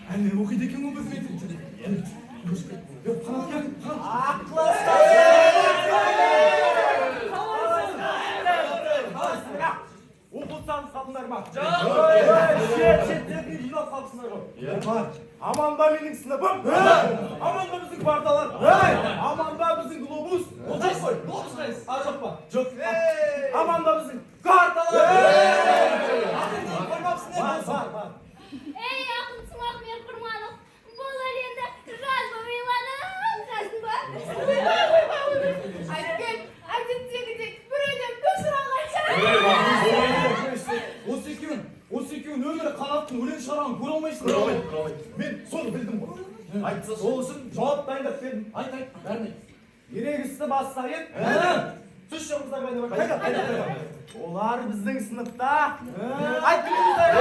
Әне оқиды екен ғой біздің мектепте. Қанат кел, Қанат. Ақлы оқылсаңыз қалдыңдар ма? Шеттерден жинап қалыпсыңдар ғой. Аман ба менің сыныбым? Аман ба біздің парталар? Аман ба біздің глобус? Глобус қайсы? Жоқ па? Жоқ. Аман ба біздің карталар? Қоймапсың не болса? Ей, ақын Смахмер Құрманов, бұл әлемді жазба ойланып, ба? Айткен, әдеттегідей біреуден көз сұрағанша. Осы екеуін өмірі Қанаттың өлең шығарғанын көре алмайсың. Мен соны білдім ғой. Айтса сол үшін жауап дайындап бердім. Айт, бәрін айт. Ерегісті бастайын. Түс жоғыздар қайда? Олар біздің сыныпта. Айт білеміздер.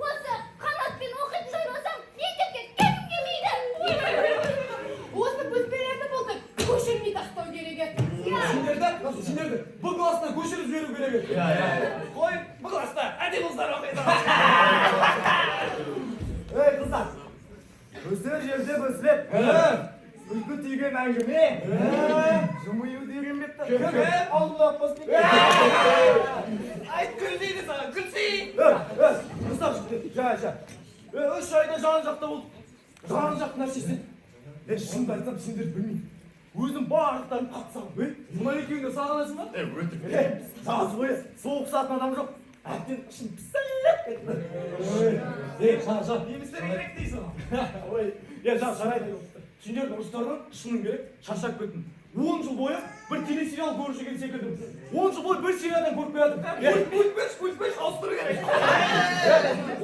Осы Қанатпен оқитындай болсам, мектепке кеткім келмейді. Осы бөтпелерді болды көшірмей тастау керек еді. Сендерді бұл классына көшіріп жіберу керек еді. Қой, бұл класста әдем қыздар оқиды. Ей қыздар, өздер жерде бөсілеп, үлгі түйген әңгіме, жымию деген бетті. Кім? Алдылап басып кетті. Айт күлдейді саған, күлсейін. Қыздар, жа. 3 айда жан-жақта болып, жан-жақ нәрсесін. Шынды айтсам, сендер білмейді. Өзім барлықтарын қатсағым, мына екеуіңді сағынасың ба? Өтіп. Жаз бойы соғысатын адам жоқ. Әттен ішін пісіліп кетті. Жа. Емістер керек дейсің. Жарайды. Сендердің ұрыстардан шыным керек, шаршап кеттім. 10 жыл бойы бір телесериал көріп жүрген секілдім. 10 жыл бойы бір сериядан көріп келатым. Көлтпеш, ауыстыру керек.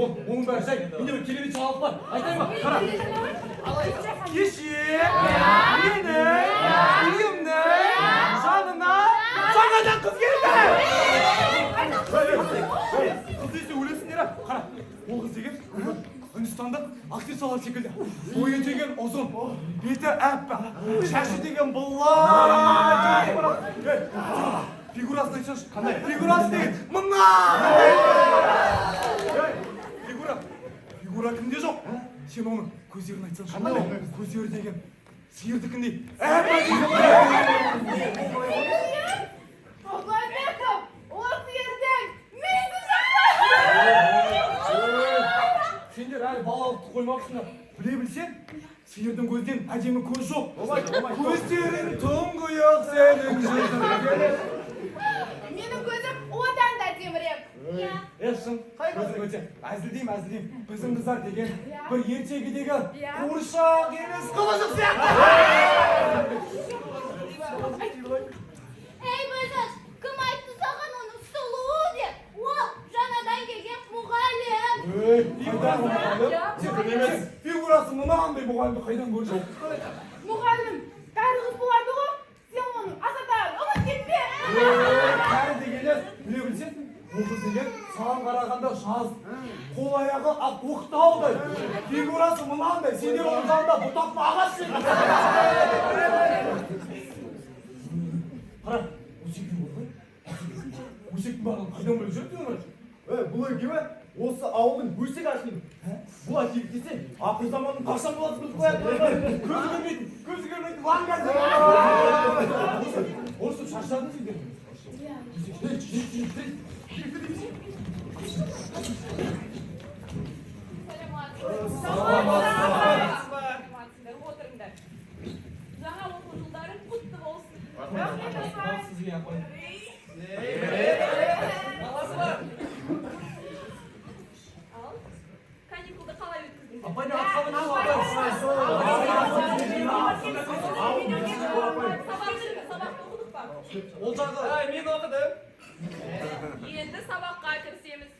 Оның бәрі жай. Менде бір телевизия алып бар. Айтайын ба? Қара. Кеше менің үйімнің жанына жаңадан қыз келді. Қыз десе өлесіңдер. Қара, ол қыз деген Үндістандық актрисалар секілді. Бойы деген ұзын, беті әппақ, шашы деген бұлай. Фигурасын айтсаңшы. Қандай? Фигурасы деген мына. Фигура кімде жоқ? Сен оның көздерін айтсаңшы. Қандай? Көздері деген сиырдікіндей. Ағайбеков, осы ерден мені жақсы! Сендер әлі балалықты қоймапсыңдар. Біле білсен, сиырдың көзден әдемі көз жоқ. Көздерің тұңғиық сенің жүзің. Менің көзім одан да темірек. Шын, көзің өте. Әзілдейм. Біздің қыздар деген бір ертегідегі қуыршақ емес қылышық сияқты. Ей, Бөжіш, кім айтты саған оның сұлу деп? Ол жаңадан келген мұғалім. Қайдан мұғалім? Фигурасы мынандай мұғалімді қайдан көрсің? Мұғалім, кәрі қыз болады ғой, сен оның асатағын ұмыт кетпе. Кәрі дегені, біле білсен, бұл қыз деген саған қарағанда жаз, қол аяғы ақ оқтаудай, фигурасы мынандай, сендер оның жанында бұтақтың ағаш секілді. Қара, өсектің болды ғой? Өсектің бағын қайдан біліп жүріп жүрмін? Бұл екеуі осы ауылдың өсек ашылығы. Бұл әкелік десе, ақыр заманның қашан болады біліп қояды. Көзі көрмейтін лаңғар. Орысып шаршадың сендер. Отырыңдар. Жаңа оқу жылдары құтты болсын. Ал, каникулды қалай өткіздіңдер? Сабақты оқыдық па? Мен оқыдым. Енді сабаққа кірісеміз.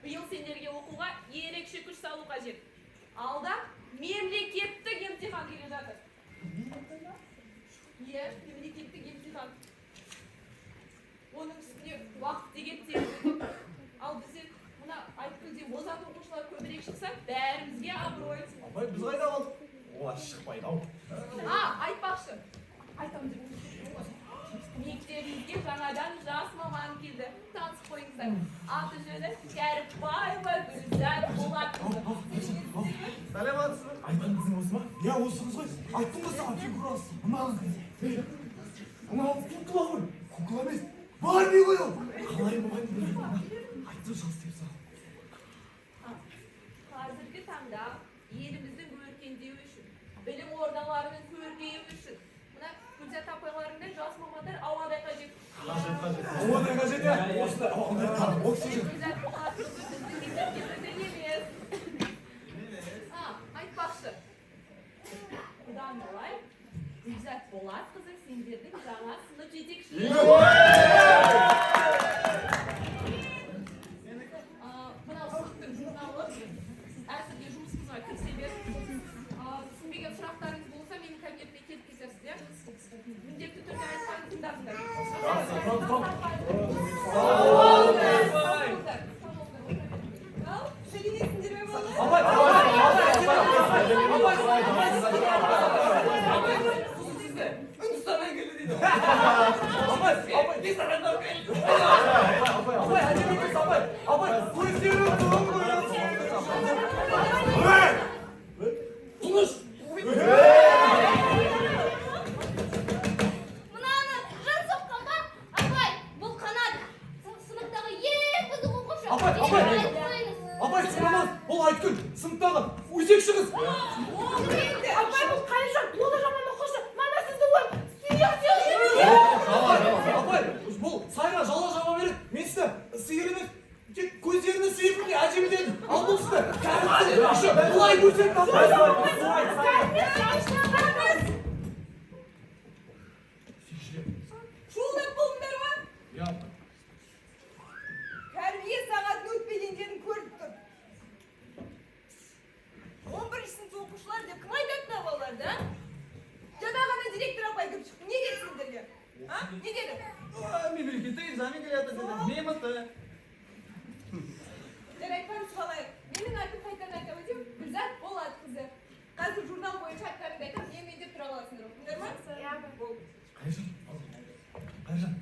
Биыл сендерге оқуға ерекше күш салу қажет. Алда мемлекеттік емтихан келе жатыр. Мемлекеттік емтихан. Оның үстіне уақыт деген тегін. Ал біздер мына Айткүлде озат оқушылар көбірек шықса, бәрімізге абырой. Біз қайда қалдық? Олар шықпайды-ау. Айтпақшы. Айтамын деп. Мектебімізге жаңадан жас маман келді. Танысып қойыңыздар. жатыр. Аты жөні Кәріпбаева Гүлзат Болатқызы. Саламатсыз ба? Айтқан қызың осы ма? Иә, осыңыз ғой. Айттым ғой саған фигурасы. Мынау кукла ғой. Кукла емес. Барби ғой ол. Қалай болғанын білмеймін. Айтты жас деп саған. Қазіргі таңда еліміздің өркендеуі үшін, білім ордаларының көркеюі үшін, мына Гүлзат апайларыңдай жас мамандар ауадай қажет. Ауадай қажет, иә. Осындай ауадай қажет. Гүлзат Болатқызы біздің мектепке бірден емес. Айтпақшы. Бұдан былай Гүлзат Болатқызы сендердің жаңа сынып жетекшісі. Мынау сыныптың журналы. Сіз әзірге жұмысыңызға кірісе беріңіз. Түсінбеген сұрақтарыңыз болса, менің кабинетіме келіп кетерсіз, иә? Міндетті түрде айтқанын тыңдаңыздар. Сөйлесіңдер ме балалар? Үндістаннан келді дейді. Абай, Үндістаннан келді. Абай, әдемі емес, Абай, көздері тұғын қойып. Тұңыш. Мынаны жан соққан ба? Абай, бұл қанат. Сыныптағы ең бұзық оқушы. Абай, сынамaz. Бұл Айткүл, сыныптағы өсекші қыз. Абай, бұл қайжан, ол да жаман оқушы. Мама сізді ой, Абай, бұл сайға жала жама береді. Мен сізді сиыр емес, тек көздеріне сиыр міне әжем дедім. Ал бұл сізді кәрісті. Бұлай көрсек Шулап болыңдар ма? Тәрбие сағатын өтпегендерін көріп тұр. 11 сынып оқушылар деп кім айтады балаларды, а? Жаңа ғана директор апай кіріп шықты. Не деді сендерге? А? Не деді? Мемлекеттік экзамен келеді деді. Не мықты? Жарайтпаңыз қалайық. Менің атым қайтадан айтып өтем, Гүлзат Болатқызы. Қазір журнал бойынша аттарыңды айтып, мен деп тұра аласыңдар. Оқыңдар ма? Болды. Қайжан,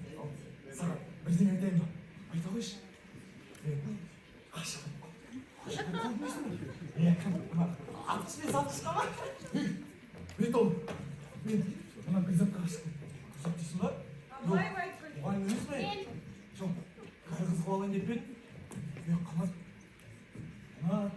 саған бірдеңе айтайын ба? Айта қойшы. Мен ғашығым. Ғашығым қалмайсың ба? Атышпен сатышқа ма? Бетол, мен мына Гүлзатқа ғашықпын. Гүлзат дейсің ба? Абай Айткүл. Оған емес пе? Жоқ, кәрі қыз қуалайын деп пе? Мен қанат. Қанат.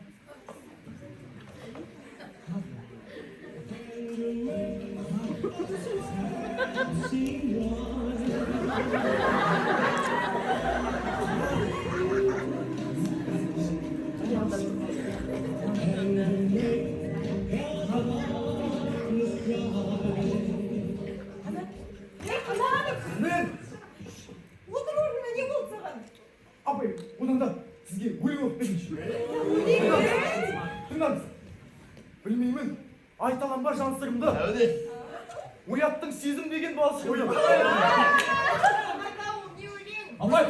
Мен! Отыр орнына, не болды саған? Абай, одан да сізге өлең оқып берейінші. Тыңдаңыз. Білмеймін, айта аламын ба жан сырымды? Ояттың сезім деген баласы ойым. Абай,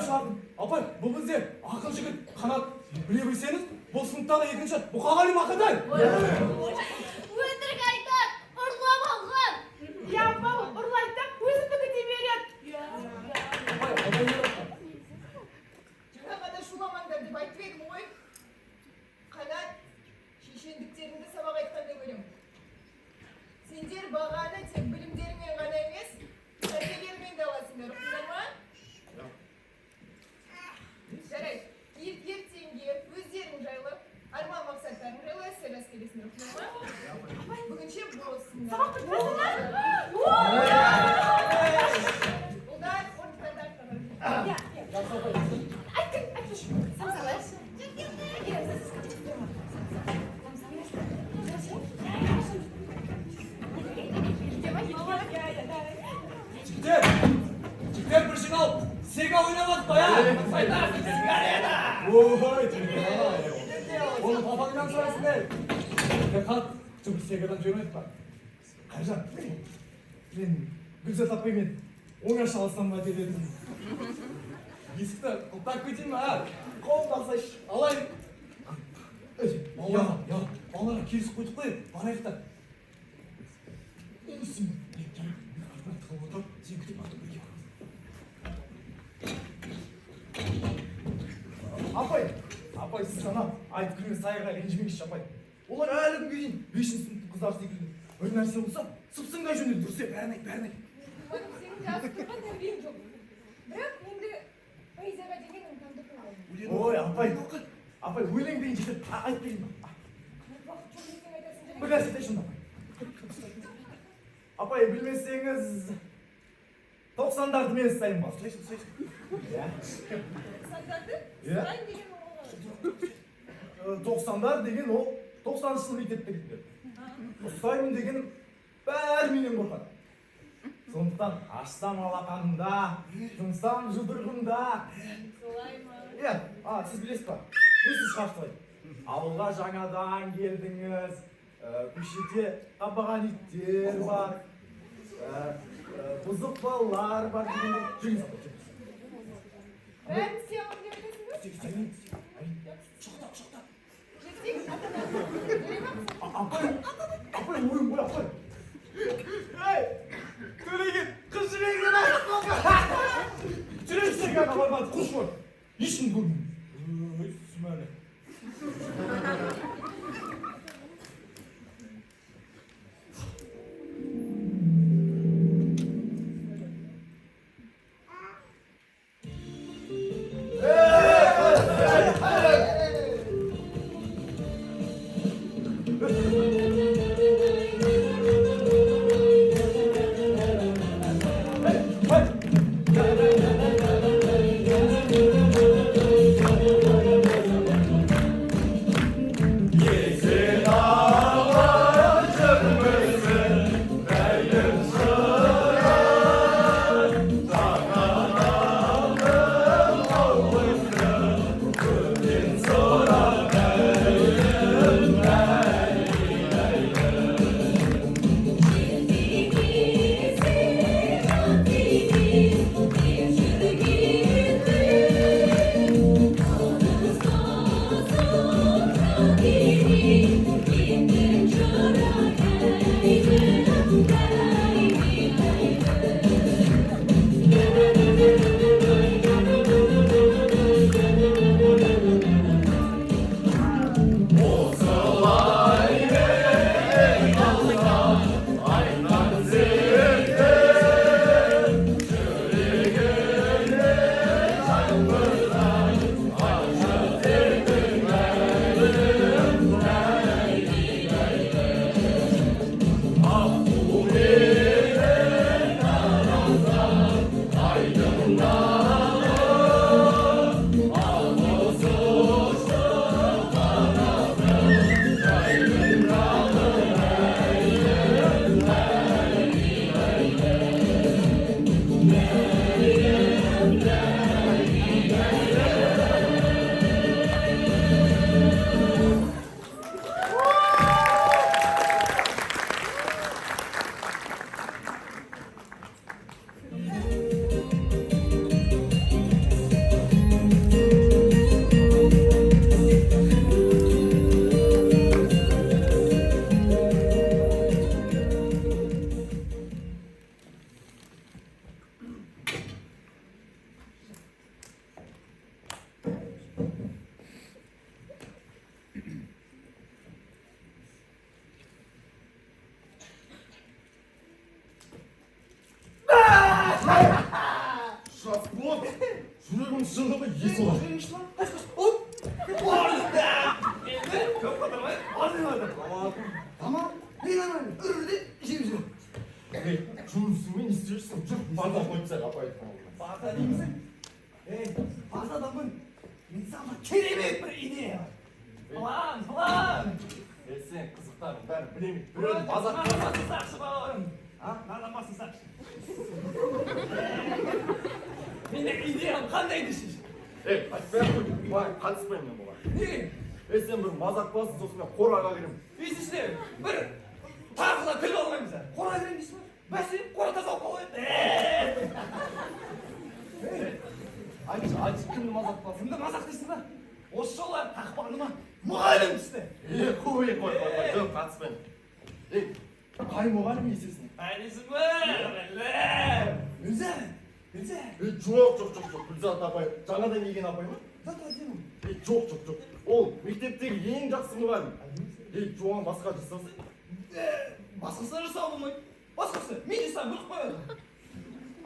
Абай, бұл бізде ақын жігіт қанат. Біле білсеңіз, бұл сыныптағы екінші Бұқағали Мақатай. Өтірік айтады, ұрлап алған. Yapma, ұрлайды, өзімді күте береді. Жаңа ғана шуламаңдар деп айтып едім ғой. Қанат, шешендіктеріңді сабақ айтқанда көремін. Сендер бағаны тек білімдеріңмен ғана емес, тәрбиелеріңмен де аласыңдар, ұқтыңдар ма? Жарайды, ертеңге өздерің жайлы, арман мақсаттарың жайлы сөйлесіп келесіңдер, ұқтыңдар ма? Бүгінше болсыңдар. Сабақ бітіресіңдер? Ұлдар, орындардан қалар. Жігіттер бір жиналып, сега ойнамадық па, я? Сайтарсың, сигарета! Ой, оны папаңнан сұрайсың бе? Қанат, бір сегадан жоймайық па? Қайжан, мен Гүлзат апаймен оңаша алсам ба деп едім. Есікті құлттап кетейін ба, қолымды алсайшы, алайын. Балаларға келісіп қойдық қой, барайық та. Сен артына тығылып отыр, сен күтіп артып бірге барамыз. Апай, сіз ана айтып кірген сайға ренжімеңізші апай. Олар әлі күнге дейін 5-ші сыныптың қыздар секілді. Бір нәрсе болса, сыпсыңдай жөнелді, дұрыс еп, бәрін айт. Оның сенің жазып тұрған тәрбиең жоқ. Бірақ енді поэзияға деген ынтамды қылайын. Ой, апай, өлең дейін жетеді. Айт дейін. Уақыт жоқ ертең айтасың және. Bir нәрсе айтайын апай, білмесеңіз 90'дарды мен ұстаймын ба? Иә. Сандарды? Иә. Сұрайын деген оған. 90'дар деген ол 90-шы сынып мектепте кетті. Ұстаймын деген бәрі менен қорқады. Сондықтан аштан алақанымда, жұмсам жұдырығымда. Солай ма? Иә, сіз білесіз ба? Сіз шығарсыз. Ауылға жаңадан келдіңіз. Көшеде қабаған иттер бар. Бұзық балалар бар дегенде жүріңіз апай. Бәрін істей аламын деп айтасың ба? Жетсең, Апай, ойын ғой, апай. Ей, төлеген, қыз жүрегінен айырып қалды. Жүрексің ғана бармады, құш бар. Ешкім көрмеймін. Сүмәлі. Вот, жүрегім шыңғылы есі бар. Жұмысыңмен істерсің, жүр, бата қойып апай. Бата деймісің? Батадамын. Мен саған керемет бір идея. План. Сен қызықтарың бәрін білемін. Біреуді базақ Сақшы балаларым. Надан басын сақшы. Менің идеям қандай десіз? айтпай ақ қой, бай, қатыспаймын мен бұған. Неге? Сен бір мазақ басын, сосын мен қораға кіремін. Бесіншіден, бір тағыда күліп алмаймыз. Қора кірем дейсіз ба? Бәсе, қора таза болып Айтшы, кімді мазақ басын? кімді мазақ дейсің ба? Осы жолы қақпағыма мұғалім түсті. Қой, жоқ, қатыспаймын. Қай мұғалім есесің? Қайдесің ба? Өзі. Жоқ, Гүлзат апай, жаңадан келген апай ма? зат әдемі. Жоқ. Ол мектептегі ең жақсы мұғалім. Жоған басқа жасаса. Басқасы жасауға болмайды. Басқасы мен жасап біліп қояды.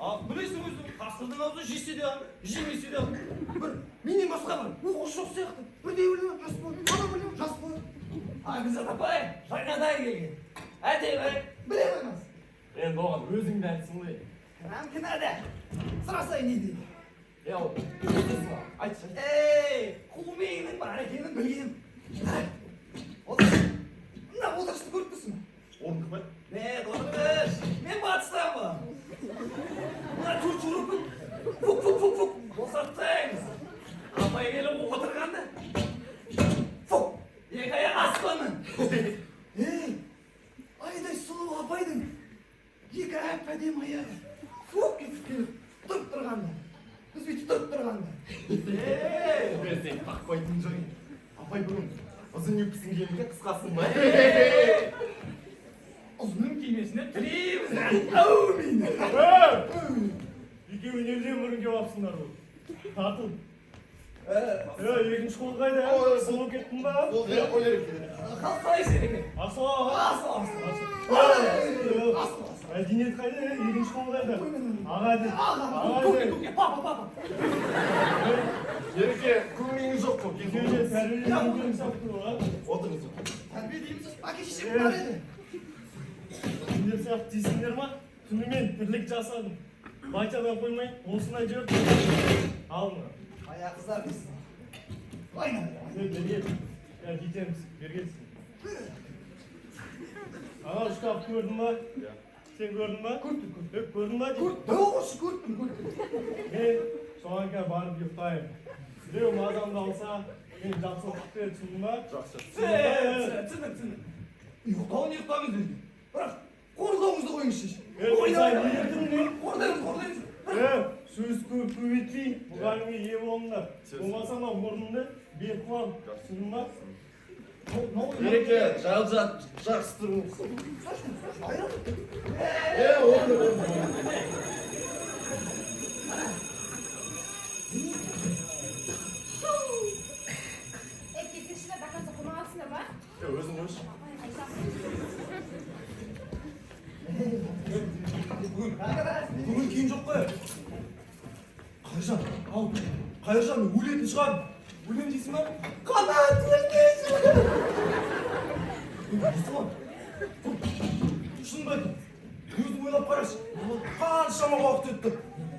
Ал білесің өзің қасқырдың аузы жесе де жемесе де бір менен басқа бар оқушы жоқ сияқты. Бірдей өлең жас болады, ана өлең жас болады. Гүлзат апай жаңадан келген. Әдемі біле қоймас. Енді оған өзің де айтсын ғой. Кінәді сұрасай не дейді? Ол не дейсің ғой? Айтшы. Қу миыңның бар екенін білгенім. Мына отырысты көріп тұрсың ба? Орындық па? Отырғыш, мен батыстанмын. Мына чурчурупын фук босаттыңыз. Апай келіп отырғанда фук екі аяқ аспанның. Айдай сұлу апайдың екі аяқ әдемі аяғы фук етіп келіп тұрып тұрғанда. Біз бүйтіп тұрып тұрғанда. Мен сен тақпайтын жоқ. Апай бүгін ұзын өкісін киемге қысқасын ба? Ұзының кимесіне тілейміз. Әумин. Екеуі неден бұрын келіп алыпсыңдар бұл? Тартыл. Екінші қол қайда? Сұлу кеттің ба? Ол ойлар екен. Қалай сенің? Асыл. Мәдениет қайда? Екінші қол қайда? Аға де. Көке, папа. Ереке, көңіліңіз жоқ қой. Екеуі тәрбиелеген көрім сақты ғой. Отырыңыз. Тәрбие дейміз, әке шешем бар еді. Сендер сияқты дейсіңдер ма? Түнімен тірлік жасадым. Байчадан қоймай, осындай жүріп. Алыңдар. Аяқ қыздар дейсің. Ойна. Кетеміз, бергенсің. Аға шкаф көрдің ба? Сен көрдің ба? Көрдің ба? Көрдім. Мен соған кейін барып ұйықтаймын. Біреу мазамды алса, мен жақсы ұйықтап береді, түсіндің ба? Жақсы. Түсіндім. Ұйықтауыңыз деді. Бірақ қорылдауыңызды қойыңызшы. Қордаймыз. Сөз көп етпей, мұғалімге ие болыңдар. Болмаса мына орнымды беріп қоямын. Түсіндің ба? Ереке, жақсы тұрыңыз. Сен до конца қоймағансыңдар ма? Өзің өш. Бүгін кейін жоқ қой. Қайыржан, өлетін шығар. Өлем дейсің ба? Қанат өлмейсің. Шын ба айтам? Өзің ойлап қарашы. Қаншама уақыт өтті.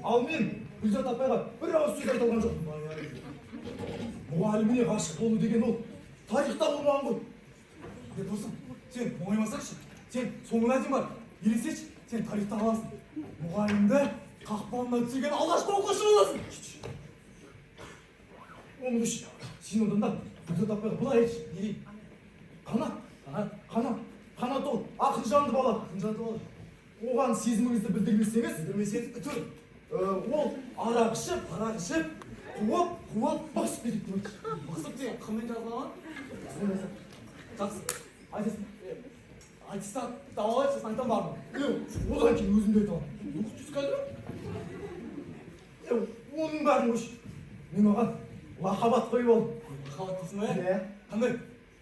Ал мен Гүлзат апайға бір ауыз сөз айта алған жоқпын. Мұғаліміне ғашық болу деген ол тарихта болмаған ғой. Досым, сен оңаймасаңшы. Сен соңына дейін бар. Елесеші, сен тарихта қаласың. Мұғалімді қақпанына түсірген алғашқы оқушы боласың. Оны күш. Сен одан да Гүлзат апайға былай айтшы. Не дейін? Қанат ол. Ақын жанды бала. Оған сезіміңізді білдірмесеңіз, тұр. Ол арақ ішіп, қуып, бақсып береді деп айтшы. Бақсып деген қымен жазылған? Жақсы. Аттестат дауа айтшы, саңтан бар ма? Одан кейін өзімді айта аламын. Оқытшы қазір? Оның бәрін қойшы. Мен оған лақабат қойып алдым. Лақабат дейсің ба? Қандай?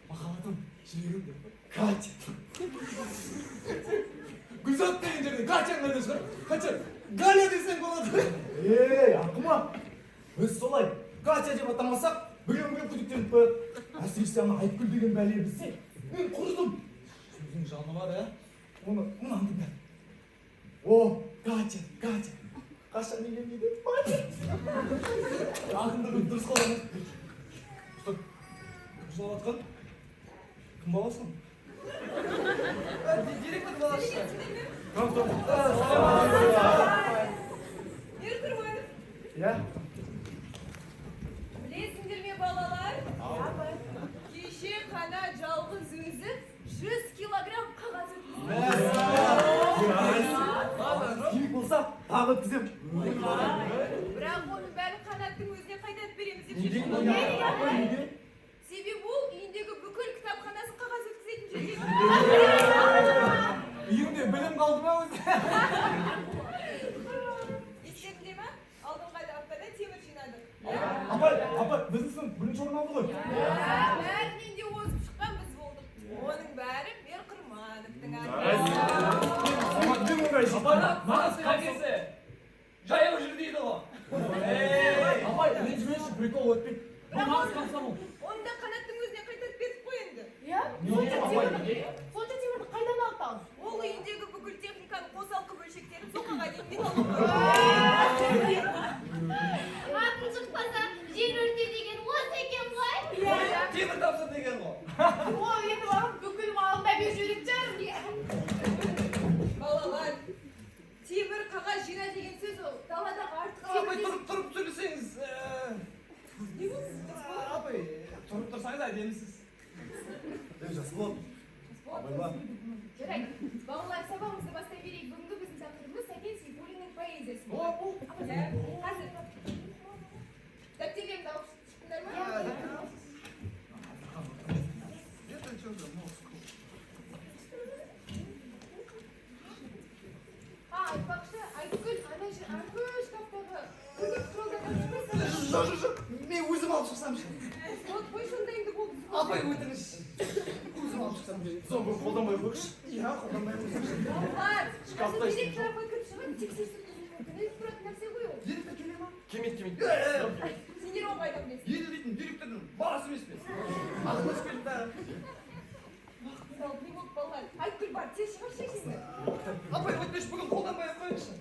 Махаббатым, жүрегім. Катя. Гүлзат деген жерде Катяң қайда шығар? Катя, Галя десең болады. Ақымақ. Біз солай Катя деп атамасақ, біреу күдіктеніп қояды. Әсіресе ана Айткүл деген бәле білсе, мен құрыдым. Сөзің жаны бар, оны мынанды бәл. Катя. Қашан деген дейді? Ақындығым дұрыс қаланы. Жылап атқан? Кім баласың? Директор баласы. Еркір ойын. Білесіңдер ме балалар? Кеше қана жалғыз өзі 100 килограмм қағаз өткізді. Керек болса, тағы өткізем. Бірақ оның бәрін қанаттың өзіне қайтарып береміз деп шешіп Неге? себебі ол үйіндегі бүкіл кітапханасын қағаз өткізетін жерге. Үйіңде білім қалды ма өзі? Естеріңде ме? Алдыңғы аптада темір жинадық. Апай, біздің сынып бірінші орын алды ғой. Бәрінен де озып шыққан біз болдық. Оның бәрі Мер Құрмановтың Апай, мағыз қағесі. Жаяу жүр дейді ғой. Апай, ренжімеші, прикол өтпейді. Бұл мағыз комсомол. Онда қанаттың өзіне қайтарып беріп қой енді. Иә? Сонша темірді қайдан алып? Ол үйіндегі бүкіл техниканың қосалқы бөлшектерін соқаға дейін металл. Атын шықпаса, жер өрте деген осы екен ғой. Темір тапсыр деген ғой. Ол енді барып бүкіл малында бер жүрек жарым. Балалар, темір қағаз жина деген сөз ол. Даладағы артық Апай, темір. тұрып сөйлесеңіз. Не болды? Апай, тұрып тұрсаңыз әдемісіз. Жас болады. Жарайды. Балалар, сабағымызды бастай берейік. Бүгінгі біздің тақырыбымыз Сәкен Сейфуллиннің поэзиясы. Қазір дәптерлерімді алып шықтыңдар ма? Айтпақшы, Айткүл, ана арғы шкафтағы құралдардан шықпайсың. Мен өзім алып шықсамшы. Вот қой сондайыңды болды. Апай өтініш. Өзім алып шықсам. Соңғы қолданбай қойшы. Иә, қолданбай қойшы. Балалар, қазір директор апай кіріп шығады, тексерсін мүмкін. Еліп тұратын нәрсе ғой ол. Директор келе ма? Келмейді. Сендер ол қайдан білесің? Ел дейтін директордың баласы емес пе? Ақылдасып келді бәрі. Мысалы, не болды балалар? Айткүл бар, тез шығар шешіңді. Апай, өтініш бүгін қолданбай ақ қойыңызшы.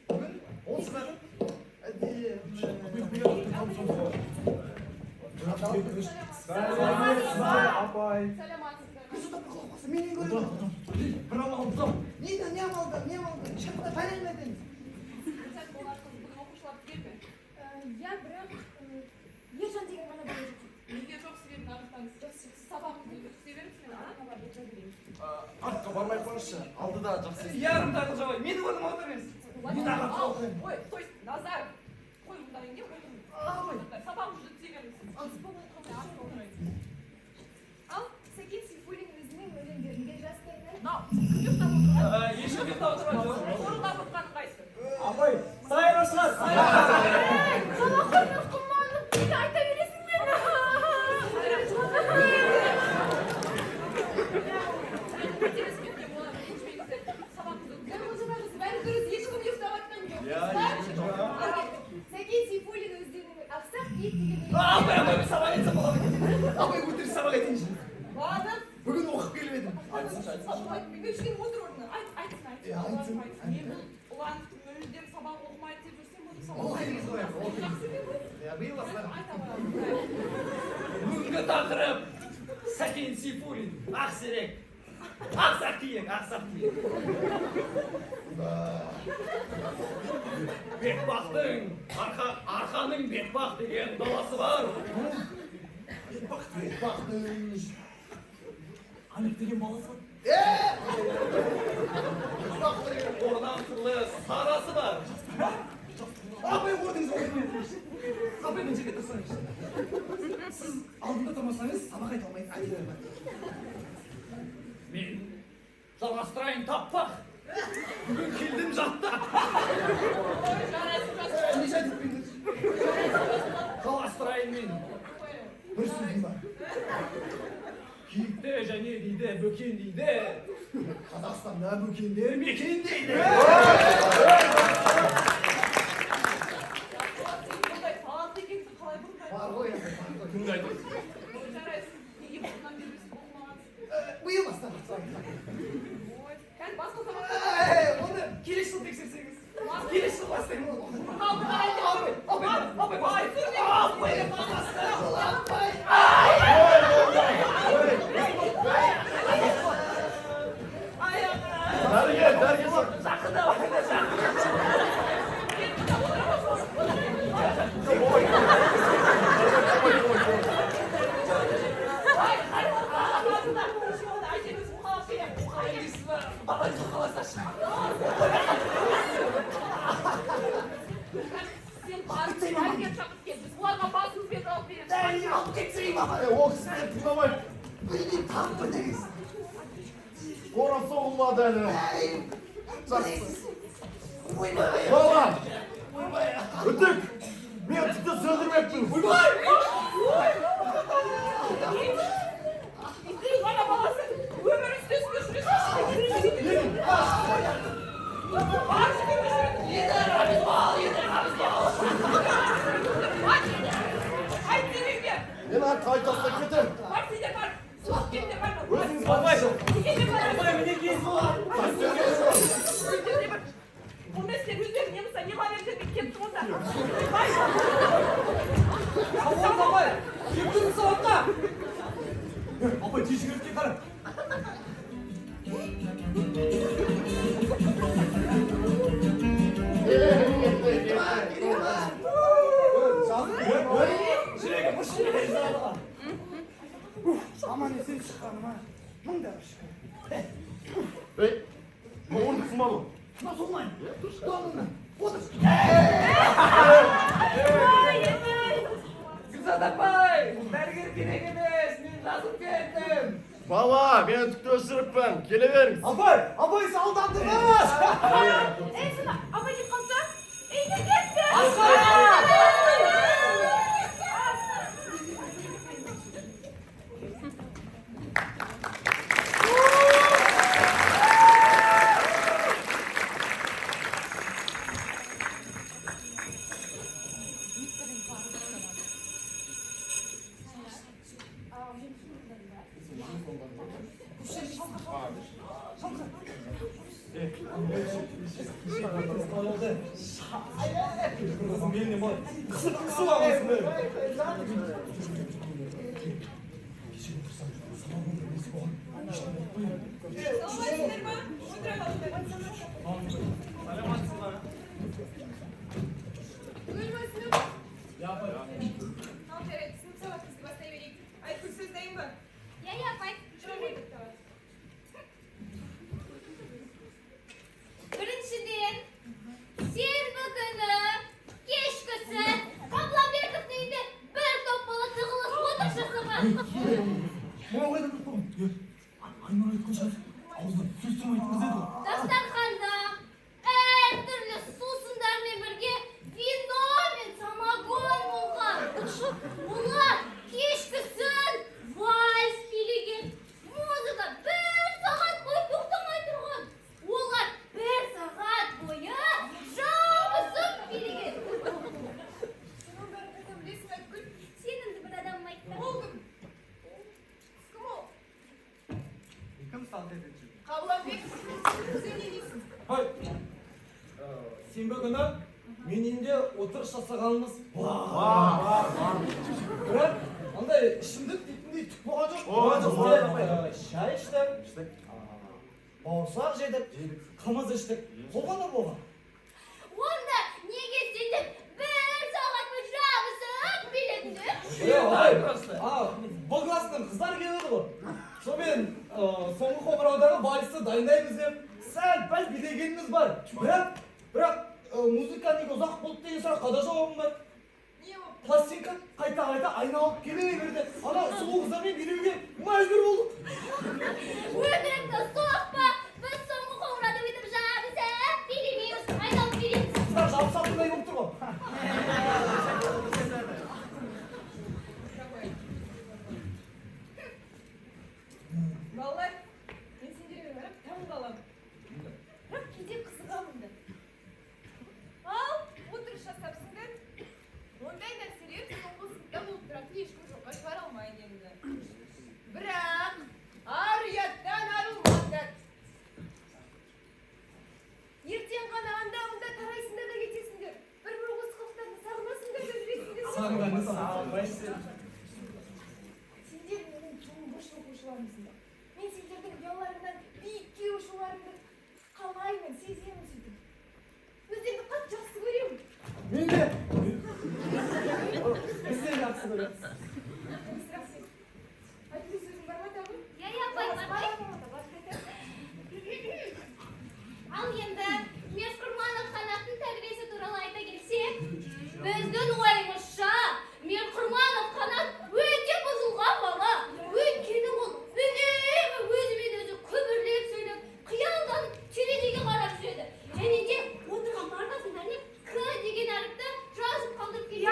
Бүгін ол сұрады. Саламатсыздар. Менен көреді. Бір амалымыз ау. Не амалда? Шақта пәленмеден. Сәт болғасын, бүгін оқушылар келме. Иә, бірақ ержан деген ғана бала жоқ. Неге жоқ себебін анықтаңыз. Сабағымызды өткізе беріпсің, ана бар, ержан берейін. Артқа бармай қойшы. Алдыда жақсы. Ярым тағы жабай. Мені орным отыр емес. Ой, то есть, Назар, қой мұндайын не қойдың? Сабағымызды өткізе беріпсің. Ал, Сәкен Сейфуллин өзінің өлеңдерінде жастайынан ұйықтап отырған. Ешкім ұйықтап отырған жоқ. Орындап отырғаны қайсы? Апай, сайрашlar. Жалақырмыз құманып, неге айта бересіңдер? Қателеспекте болады, ренжімеңіздер. Сабағымызды өткіземіз. Бәрі дұрыс, ешкім ұйықтап жатқан жоқ. Сәкен Сейфуллин өздерінің ақсақ ниет деген Апай, бір сабақ айтсам болады. Апай, өтірік сабақ айтайыншы. Бадым. Бүгін оқып келіп едім. Кішкене отыр орнына. Айтсын. Айтсын. Мен бұл ұлан мүлдем сабақ оқымайды деп жүрсем, бұл сабақ Ол қайыңыз ғой. жақсы мен ғой. Биыл асылар. Айта барамын. Бүгінгі тақырып Сәкен Сейфуллин, Ақсерек. Ақсақ киек. Бетпақтың, арқаның бетпақ деген баласы бар. Бетпақтың. Анық деген баласы бар. Орнан түрлі сарасы бар. Апай, ордыңыз ордыңыз. Апай, мен жерге тұрсаңыз. Сіз алдында тұрмасаңыз, сабақ айта алмайды. Мен жалғастырайын таппақ. Бүгін келдім жатта. Не жайдық беңдер? Жалғастырайын мен. Бір сөзім бар. Киікті және дейді, бөкен дейді. Қазақстанда бөкендер мекен дейді. Бұндай талантты екенсің, қалай бұндай? Бар ғой енді. Кімді айтып? Жарайсың. Неге бұнdan бермесін болмаған? Биыл бастап. Ой, кән басқа сабақ. Оны келесі жыл тексерсеңіз. Келесі жыл бастаймын. Orası olmadı hele. Baba! Ötük! Men tüpte söndürmektim. Uygay! İttir bana balası. Ömer üstüne sürüyorsun. Bağır çıkıyorsun. Yeter abi bal, yeter abi bal. Ay senin gel. Ne lan kaytasla kötü. Var size var. Sus git de var. Özünüz bakmayın. Git de var. Abay mene giyiz var. Bu mesle yüzüm yemsa yemanemde bir kettim onda. Tamam abay. Yıktın soğukta. Abay tişört yıkarım. Şuraya kapı şuraya. Aman esin çıkanım ha. Mın demiş. Hey. Ne oldu kumalı? Nasıl olmayın? Donunla. Otur. Güzel abay. Berger dinegimiz. Min lazım geldim. Baba ben tüpte ısırıp ben. Geleverin. Abay saldandınız. Esma abacık kalsa iyi de gitti. Kızım benim var. Kısı var mısın? Ya yapay. Birinçiden sen bugünü keşkisi ablam bir kız neydi bir topalı tıkılıp oturşası dastarxanda her türlü susunlarla birge vino ve samagon bo'lgan. Ular keşkisin vals biligi muzika bir saat boyu to'xtamay turgan. Ular bir saat boyu şabısıp biligi. Senin de bir adam aytdi. Kavlanbek, sen ne diyorsun? Hay. Сенбі күні менінде отырыс жасағанымыз бар. Бірақ андай ішімдік дейтіндей түк болған жоқ. Шай іштік, бауырсақ жедік, қымыз іштік. Болғаны болған. Onda niye seni bir saat boyu şabısıp biligi? Бұл класстың қыздар келеді ғой. Сонымен соңғы қоңыраудағы вальсті дайындаймыз деп сәл пәл билегеніміз бар. Бірақ музыканың ұзақ болды деген сұраққа да жауабым бар. Не bu? Пластинка қайта айналып келе берді. Ана сұлу қыздармен билеуге мәжбүр болдық. Өтірікті соқпа, біз соңғы қоңырауды өтіп шабысып билемейміз, айналып келеміз. Қыздар жабысатындай болып тұр ғой. Vallahi ben sendiri verip tam kalam. Hep gece kızıgamın da. Al, otur şasapsın. Onday derseler soğuk sınıfta bulup bırak hiç kuşu kaçar almayın yerinde. Bırak, ariyattan arılmadan. Erten kana anda unda taraysında da geçesindir. Bir kız kıftanı sağmasın da gözüresindir. Сағынғаны сағынбайсың. Сендер менің тұңғыш оқушыларымсыңдар. Мен сендердің ұяларыңнан биікке ұшуларыңды қалаймын, сеземін сөйтіп. Өздеріңді қатты жақсы көремін. Мен де. Біз де жақсы көреміз. Мысырақ сен. Айтты сөзің бар ма тағы? Ya yapay, yapay. Ал енді Мешқұрманов қанаттың тәрбиесі туралы айта келсек, біздің ойымызша Мешқұрманов қанат өте бұзылған бала. Өйткені ол үнемі өзімен өзі күбірлеп сөйлеп, қиялдан терезеге қарап жүреді. Және де отырған партасында не К деген әріпті жазып қалдырып келеді.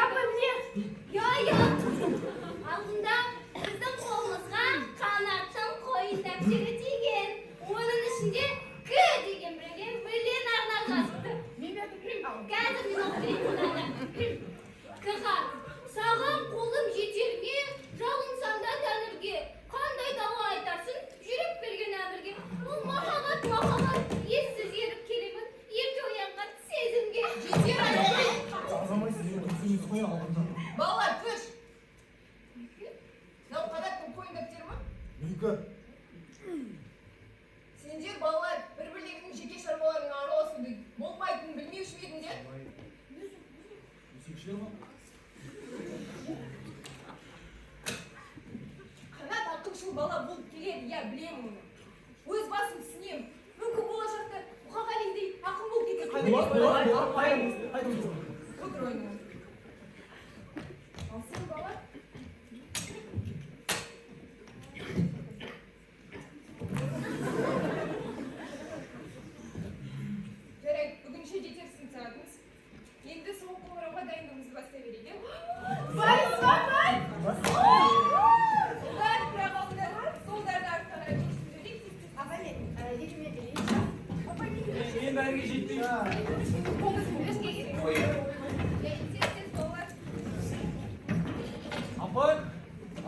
Менікі. Сендер балалар бір-бірлерінің жеке шаруаларына араласуды болмайтынын білмеуші ме едіңдер? Есекшілер ма? Қанат ақылшыл бала болып келеді, иә білемін оны. Өз басым түсінемін. Мүмкін болашақта Мұқағалидей ақын болып кетеді. Отыр ойныңа. Ал сен бала? Жарайды, бүгінше жетерсің сағатыңыз. Енді сол қоңырауға дайындығымызды бастай берейік, иә? Бірақ алдында солдарды артқа қарай көшіп жіберейік. Мен бәрге жетпеймін.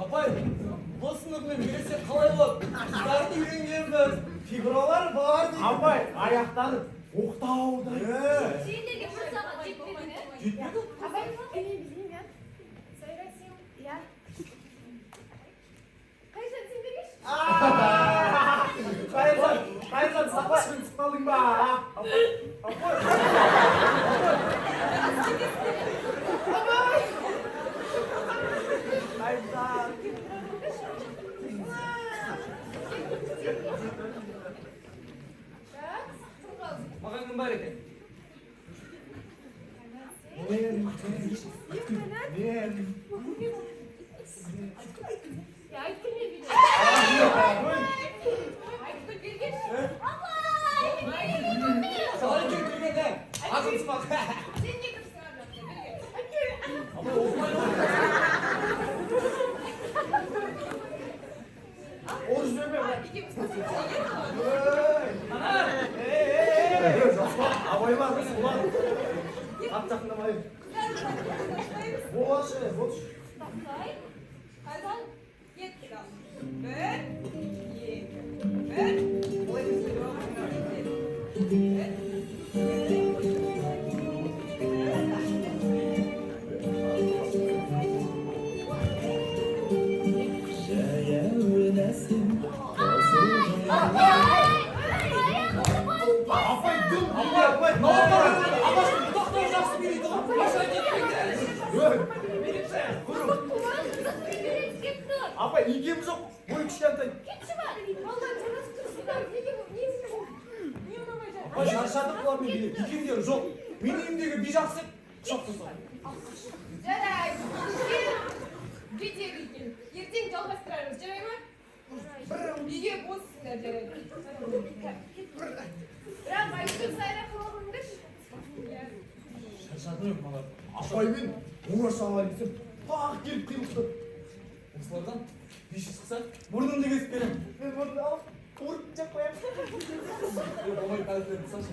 Апай, бұл сыныбымен бересе қалай болады? Қыздарды үйренгенбіз, фигуралар бар дейді. Апай, аяқтары оқтаудай. Сендерге бір сағат жетпеді ме? Жетпеді? Қайжан сендерге ше? Қайыржан, сапашын қалдың ба? Қайыржан. Маған кім бар екен? Айтқын мен бүйде. Айтқын бергенші. Қалай келтіргенде? Азымсыз бақ. Сен не кірсің ар жақта, берге. Апай, оқымай ма? Орыс сөйлеме. Екеуміз қосып Абайлар, солар. Ат жақындамай. Болашы, болшы. Тақсай. Қазан, кеттік ал. Бір, екі, бір. Ой, бізді жоғында. Апай, дым, апай. Ne yapar? Абашын бұтақтау жақсы берейді ғой. Башай кетпейді. Апай, икеміз жоқ. Бой кішкентай. Апай, шаршадық бұлармен билеп. Икемдері жоқ. Менің үйімдегі би жақсы құшақ тұрса. Жарайды. Жетер екен. Ертең жалғастырармыз, жарай ма? Биге боссыңдар, жарайды. Бірақ айтып сайра қылғыңдаршы. Шаршадым yok малар. Апаймен оңаша алайын десем, тағы келіп қиылықты. Осылардан 500 қыса мұрнымды кесіп беремін. Мен оны алып, ұрып жақ қоямын. Болмай пәлеттерді қысашы.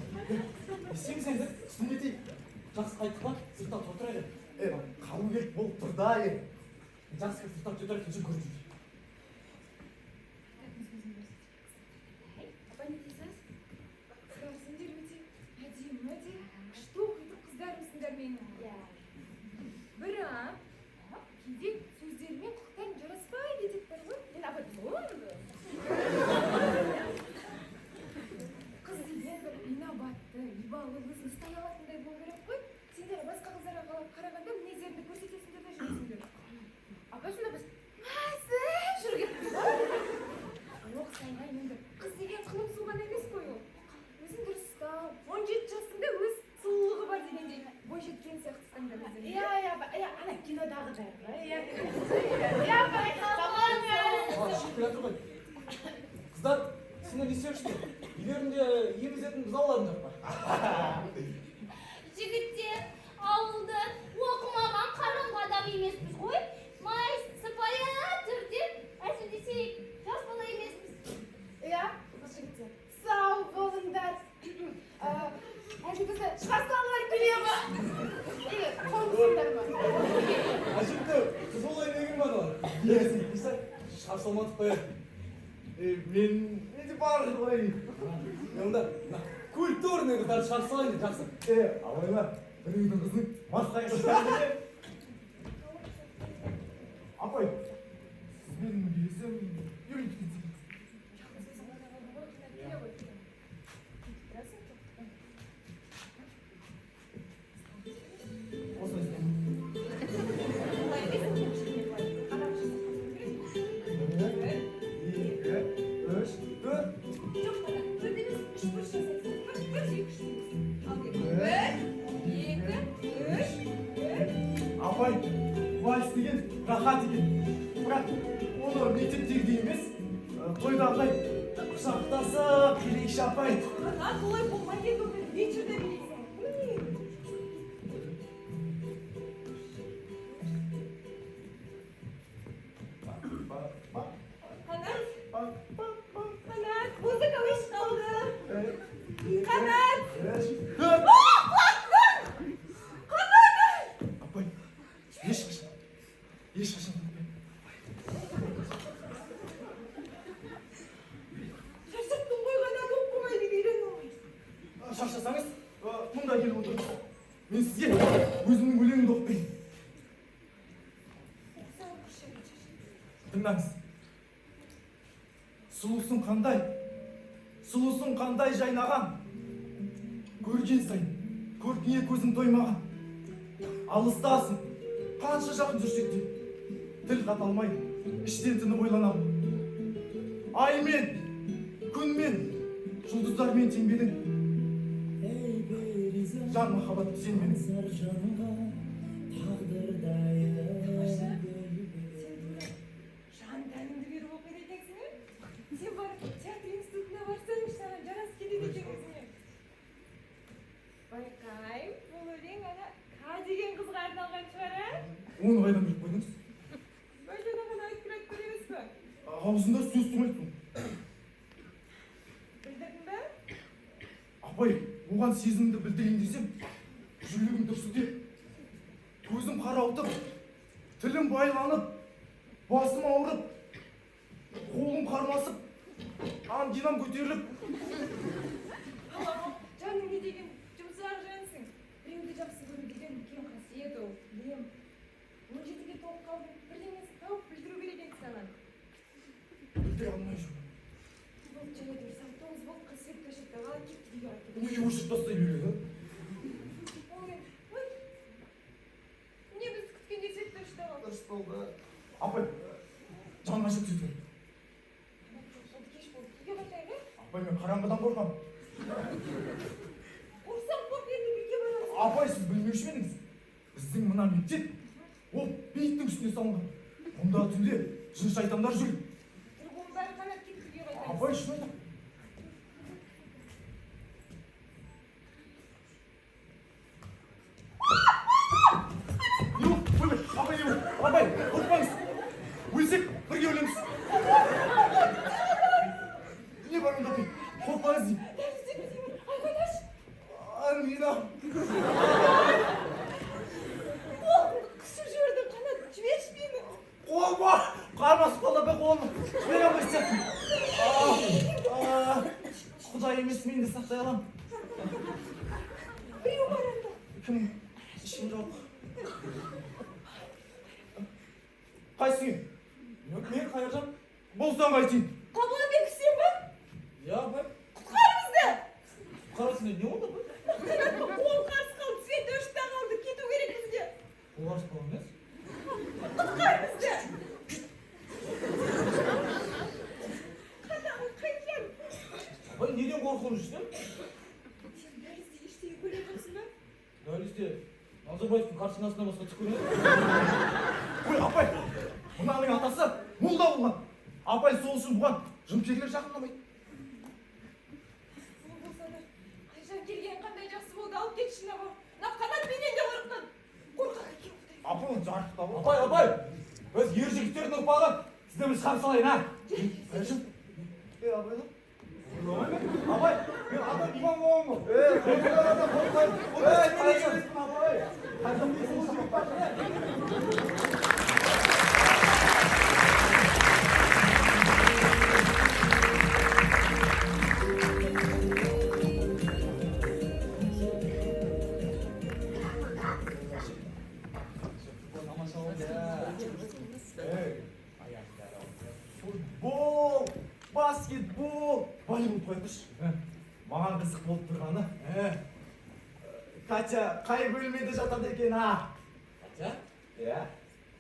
Естеміз енді? Түсінбетейік. Жақсы қайттық па? Сырттан тұрайық. Қалу керек болып тұр да, Жақсы сырттан тұрайық, жүзін көріп жүрейік. Сендер өте әдемі де, күшті оқитын қыздармысыңдар менің. Бірақ, кейде сөздерімен құлақтарың жараспай кетеді ғой. Мен абай болады. Қыз деген бір инабатты, ибалы, өзін ұстай алатындай болу керек қой. Сендер басқа қыздарға қарағанда мінездеріңді көрсетесіңдер де жүресіңдер. Апай сонда біз жүрген. Жоқ, сайна енді қыз деген қылып суған емес қой ол. Өзін дұрыстау, 17 жасында өз сұлулығы бар дегендей бой жеткен сияқтысыңдар өздеріңді. Ана кинодағыдай. Шықпай жатыр ғой. Қыздар, сені не істеуші? Үйлерінде емізетін бұзауларың жоқ па? Жігіттер, ауылда оқымаған қараңғы адам емеспіз ғой. Май сыпайы түрде әсілдесек жас бала емеспіз. Жігіттер, сау болыңдар. Әжігізді шығарсаңлар келе ма? Қорқысыңдар ма? Әжіпті, қыз олай деген ба да? Есі, шар салматып қояды. Мен де бар ғой. Онда, культурный қыздар шар салайын деп жақсы. Абайлар, бір үйдің қызын басқа шығарды. Апай, сіз менің Bizim yürü. Olsun işte. Üç, dört. Apay, vals деген рахат екен. Бірақ оны мектептегі дейміз. Тойдағыдай құшақтасып билейікші апай. Апай, ешқашан шаршасаңыз, мұнда келіп отырыңыз. Мен сізге өзімнің өлеңімді оқып берейін. Тыңдаңыз. Сұлусың қандай жайнаған. Көрген сайын, көркіңе көзім тоймаған. Алыстасың, қанша жақын жүрсек те, тіл қата алмай, іштен тынып ойланамын. Аймен, күнмен, жұлдыздармен тең бе едің. Жан махаббат сен менің. Байқайым, бұл өлең ана Ка деген қызға арналған шығар, а? Оны қайдан біліп қойдыңыз? Бәлден ағана айтып көреді көреміз бе? Аузында сөз тұрмайсың. Білдірдің бе? Апай, оған сезімді білдірейін десем, жүрегім дүрсілдеп, көзім қарауытып, тілім байланып, басым ауырып, қолым қармасып, ангинам көтеріліп. Жаның не деген жұмсақ жансың. Біреуді жақсы көру деген үлкен қасиет ол. Білем. 17-ге толып қалдың. Бірдеңесі тауып білдіру керек еді саған. Білдіре алмай жүрмін. Бұл және дұрсам, тоғыз бұл қасиет көшеттіға кетті деген айтты. Неге ұршып тастай береді? Ой, не біз күткен десек дұрыс та ол. Дұрыс болды. Апай, жанға жік сөйтіп. Кеш болды. Үйге қайтайын, ба? Апай, мен қараңғыдан қорқам. Қорсам қорқ енді үйге барамыз. Апай, сіз білмеуші ме едіңіз? Біздің мына мектеп, ол бейіттің үстіне салынған. Мұнда түнде жын шайтандар жүр. Тұрғын бәрі қанат кетіп үйге қайтайын. Апай, шын айтам. Апай, қорқпаңыз. Өлсек, бірге өлеміз. Не бар онда, қорқпаңыз деймін. Ангина. Күшіп жібердің, қанат жіберші мені. Қолма! Қармасып қалды бе қолым. Жібере алмай сияқты. Құдай емес, мен де сақтай аламын. Біреу бар анда. Кім? Ешкім жоқ. Қайсың? Мен қайыржан. Болсаң қайтейін. Қабылбек сен ба? Ya ben Құтқар бізді. karısını ne oldu bu? Қол қарсы қалды, свет өшті қалды, кету керек бізге. Ulaş kalmaz. Құтқар бізді. Қанағын қайтем. Ben neden korkunmuştum? Сен дәрісте ештеңе көре жоқсың ба? Dönüşte Назарбаевтың karşısına басқа түкіреді. Ой, апай! Мынаның атасы молда болған. Апай сол үшін бұған жымперлер жақындамайды. Бұл болса да, Айжан келген қандай жақсы болды, алып кетші мына бар. Мына қанат менен де қорыққан. Қорқақ екен құдай. Апай оны жарықтап ал. Apay, biz ер жігіттердің ұрпағы. Сізден бір шығарып салайын, а? Әжім. Апай да? Apay, мен адам имам болғанмын. Қайдан адам қорқайын. Қайдан апай. Қайдан дейсің сабаққа? баскетбол, волейбол қойғыш. Маған қызық болып тұрғаны. Катя қай бөлмеде жатады екен, а? Катя? Иә.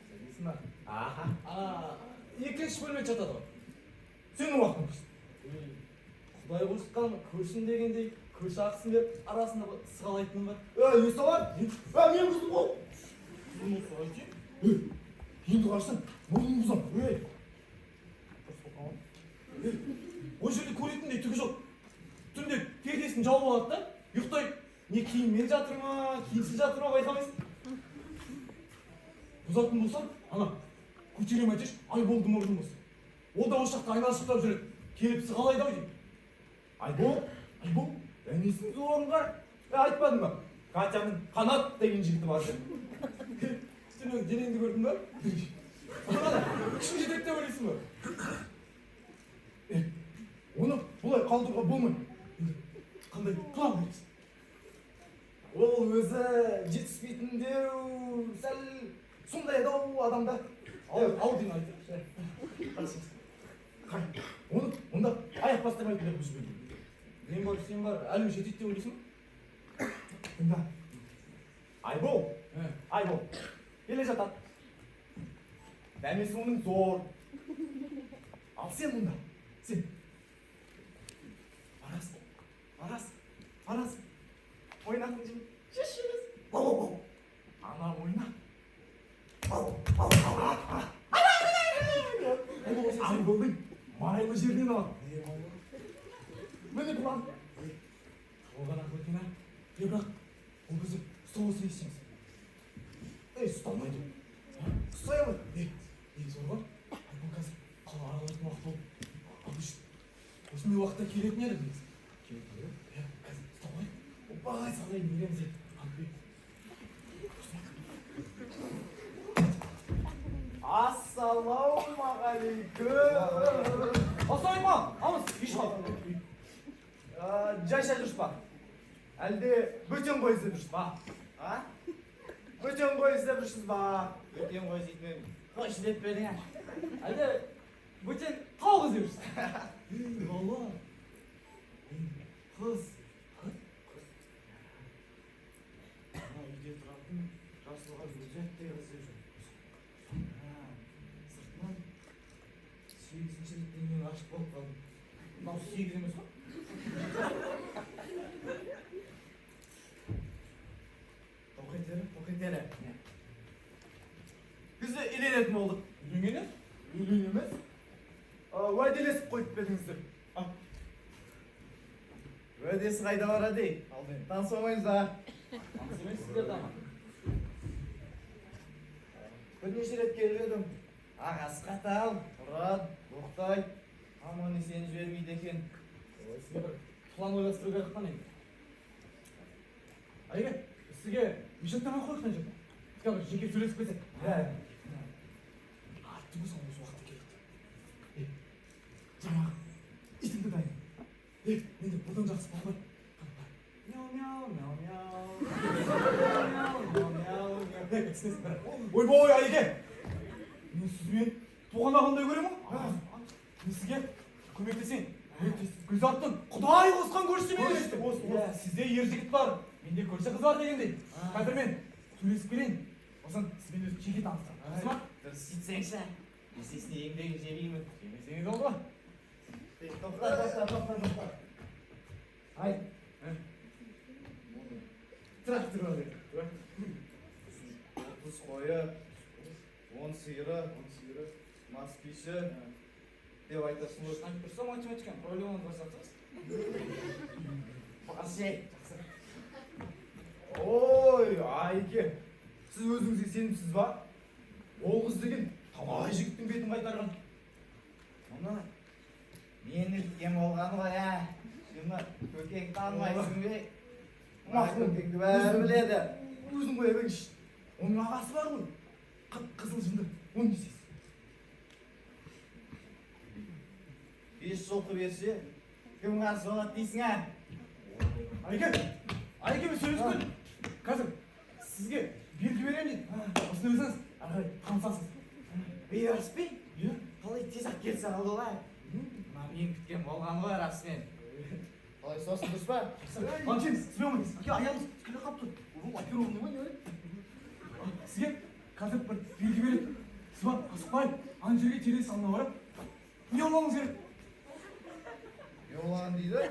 Сөйлейсің ба? Аха. Екінші бөлме жатады ғой. Сенің уақытың болсын. Құдай қосқан көрсін дегендей көрші ақысын беріп арасында сығалайтыным бар. Есі бар? Мен қызым ғой. Bunu söyleyeyim. Енді қарасаң, мойнын бұзам. О жерде көретіндей түгі жоқ. Түнде пердесін жауып алады да, ұйықтайды. Не киіммен жатыр ма, киімсіз жатыр ма байқамайсың. Бұзатын болсам, ана, көтерем айтеш, ай болды ма жұмыс. Ол да осы жақта айналшықтап жүреді. Келіп сығалайды ау деймін. Айбол? Несін зорыңға? Айтпадың ба? Катяның қанат деген жігіті бар деп. Сен оның денеңді көрдің ба? Ана, күшін жетеді деп ойлайсың ба? Оны бұлай қалдыруға болмайды. Қандай план бересің? Ол өзі жетіспейтіндеу, сәл сондай еді адамда. Ау дейін айтып. Оны онда аяқ бастамайды деп бұзбайды. Сен бар, әлім жетейді деп ойлайсың ба? Тыңда. Айбол, келе жатады. Дәмесі оның зор. Ал сен мұнда, сен. Арас. Ойнақтың жібі. Шешіңіз. Ана ойна. Айболдың майлы жерден алады. Міне бұлан. Оған ақ өткен ә? Бірақ, ол бізді ұстауысы естеміз. Ұсталмайды. Ұстай алады. Зор ғой, Айбол қазір қала аралайтын уақыт болып. Ал үшін, осындай уақытта келетін еді дейсің. Келді. Қазір ұсталмай. Опай, Салай береміз еді. Ассалаумағалейкум. Ассалаумағалейкум. Амыз, еш қал. Жайша дұрыс па? Әлде бөтен қой іздеп жүрсіз ба? Бөтен қой іздеп жүрсіз ба? Бөтен қой іздейтін қой іздеп бердің ә? Әлде бөтен тауық іздеп жүрсің? Бала. Қыз. Үйде тұратын жасылға өзетте іздеп жүр. Сыртынан 8-ші реттен мен ғашық болып қалдым. Мынау 8 емес қой? Тоқетері. Бізді үйленетін болдық. Үйленгені? Үйленеміз? Уәделесіп қойып бердіңіздер. Уәдесі қайда барады? Танысамаймыз ба? Танысамайсыздар да ма? Бірнеше рет келіп едім. Ағасы қатал, ұрады, боқтайды. Аман есен жібермейді екен. Сізге бір план ойластыру керек қана енді. Айге, сізге бюджеттен қойған жоқ. Сізге бір жеке сөйлесіп кетсек. Айтты болсам осы уақытта келеді. Жаңағы итіңді дайын. Менде бұдан жақсы бал бар. Ойбой, Айге! Мен сізбен туған ағымдай көремін ғой? Мен сізге көмектесейін. Гүлзаттың Құдай қосқан көршісі мен ешті. Сізде ер жігіт бар, менде көрші қыз бар дегендей. Қазір мен сөйлесіп келейін. Осыдан сізбен өзі жеке таныстырам. Дұрыс ма? Дұрыс сөйтсеңші. Есесіне еңбегін жемеймін. Жемесеңіз болды ма? Тоқта. Ай. Трактор бар еді. 30 қойы, 10 сиыры, москвичі деп айтасың ғой. Айтып тұрса математиканың проблеманы басатсыз. Жақсы. Ой, Айке. Сіз өзіңізге сенімсіз ба? Ол қыз деген талай жігіттің бетін қайтарған. Мұны мені кем болғаны ғой, Шыны көкең танымайсың бе? Көкеңді бәрі біледі. Өзің қоя беріңші. Оның ағасы бар ғой. Қып-қызыл жынды. Оны не істейсің? 5 жылқы берсе, кім қарсы болады дейсің, Айке мен сөйлескен. Қазір сізге белгі беремін дейді. Осыны өзіңіз әрі қарай танысасыз. Бейбарыс бей? Қалай тез-ақ келсе қалды ғой. Мен күткен болған ғой расымен. Қалай ұстасын дұрыс па? Қаншен, сізбе оңыз. Аяғымыз тікілі қап тұр. Бұл оперовный ма не? Сізге қазір бір белгі береді. Сіз бар, асықпай, ана жерге терес алдына барып, ұялмауыңыз керек. Yolan дейді.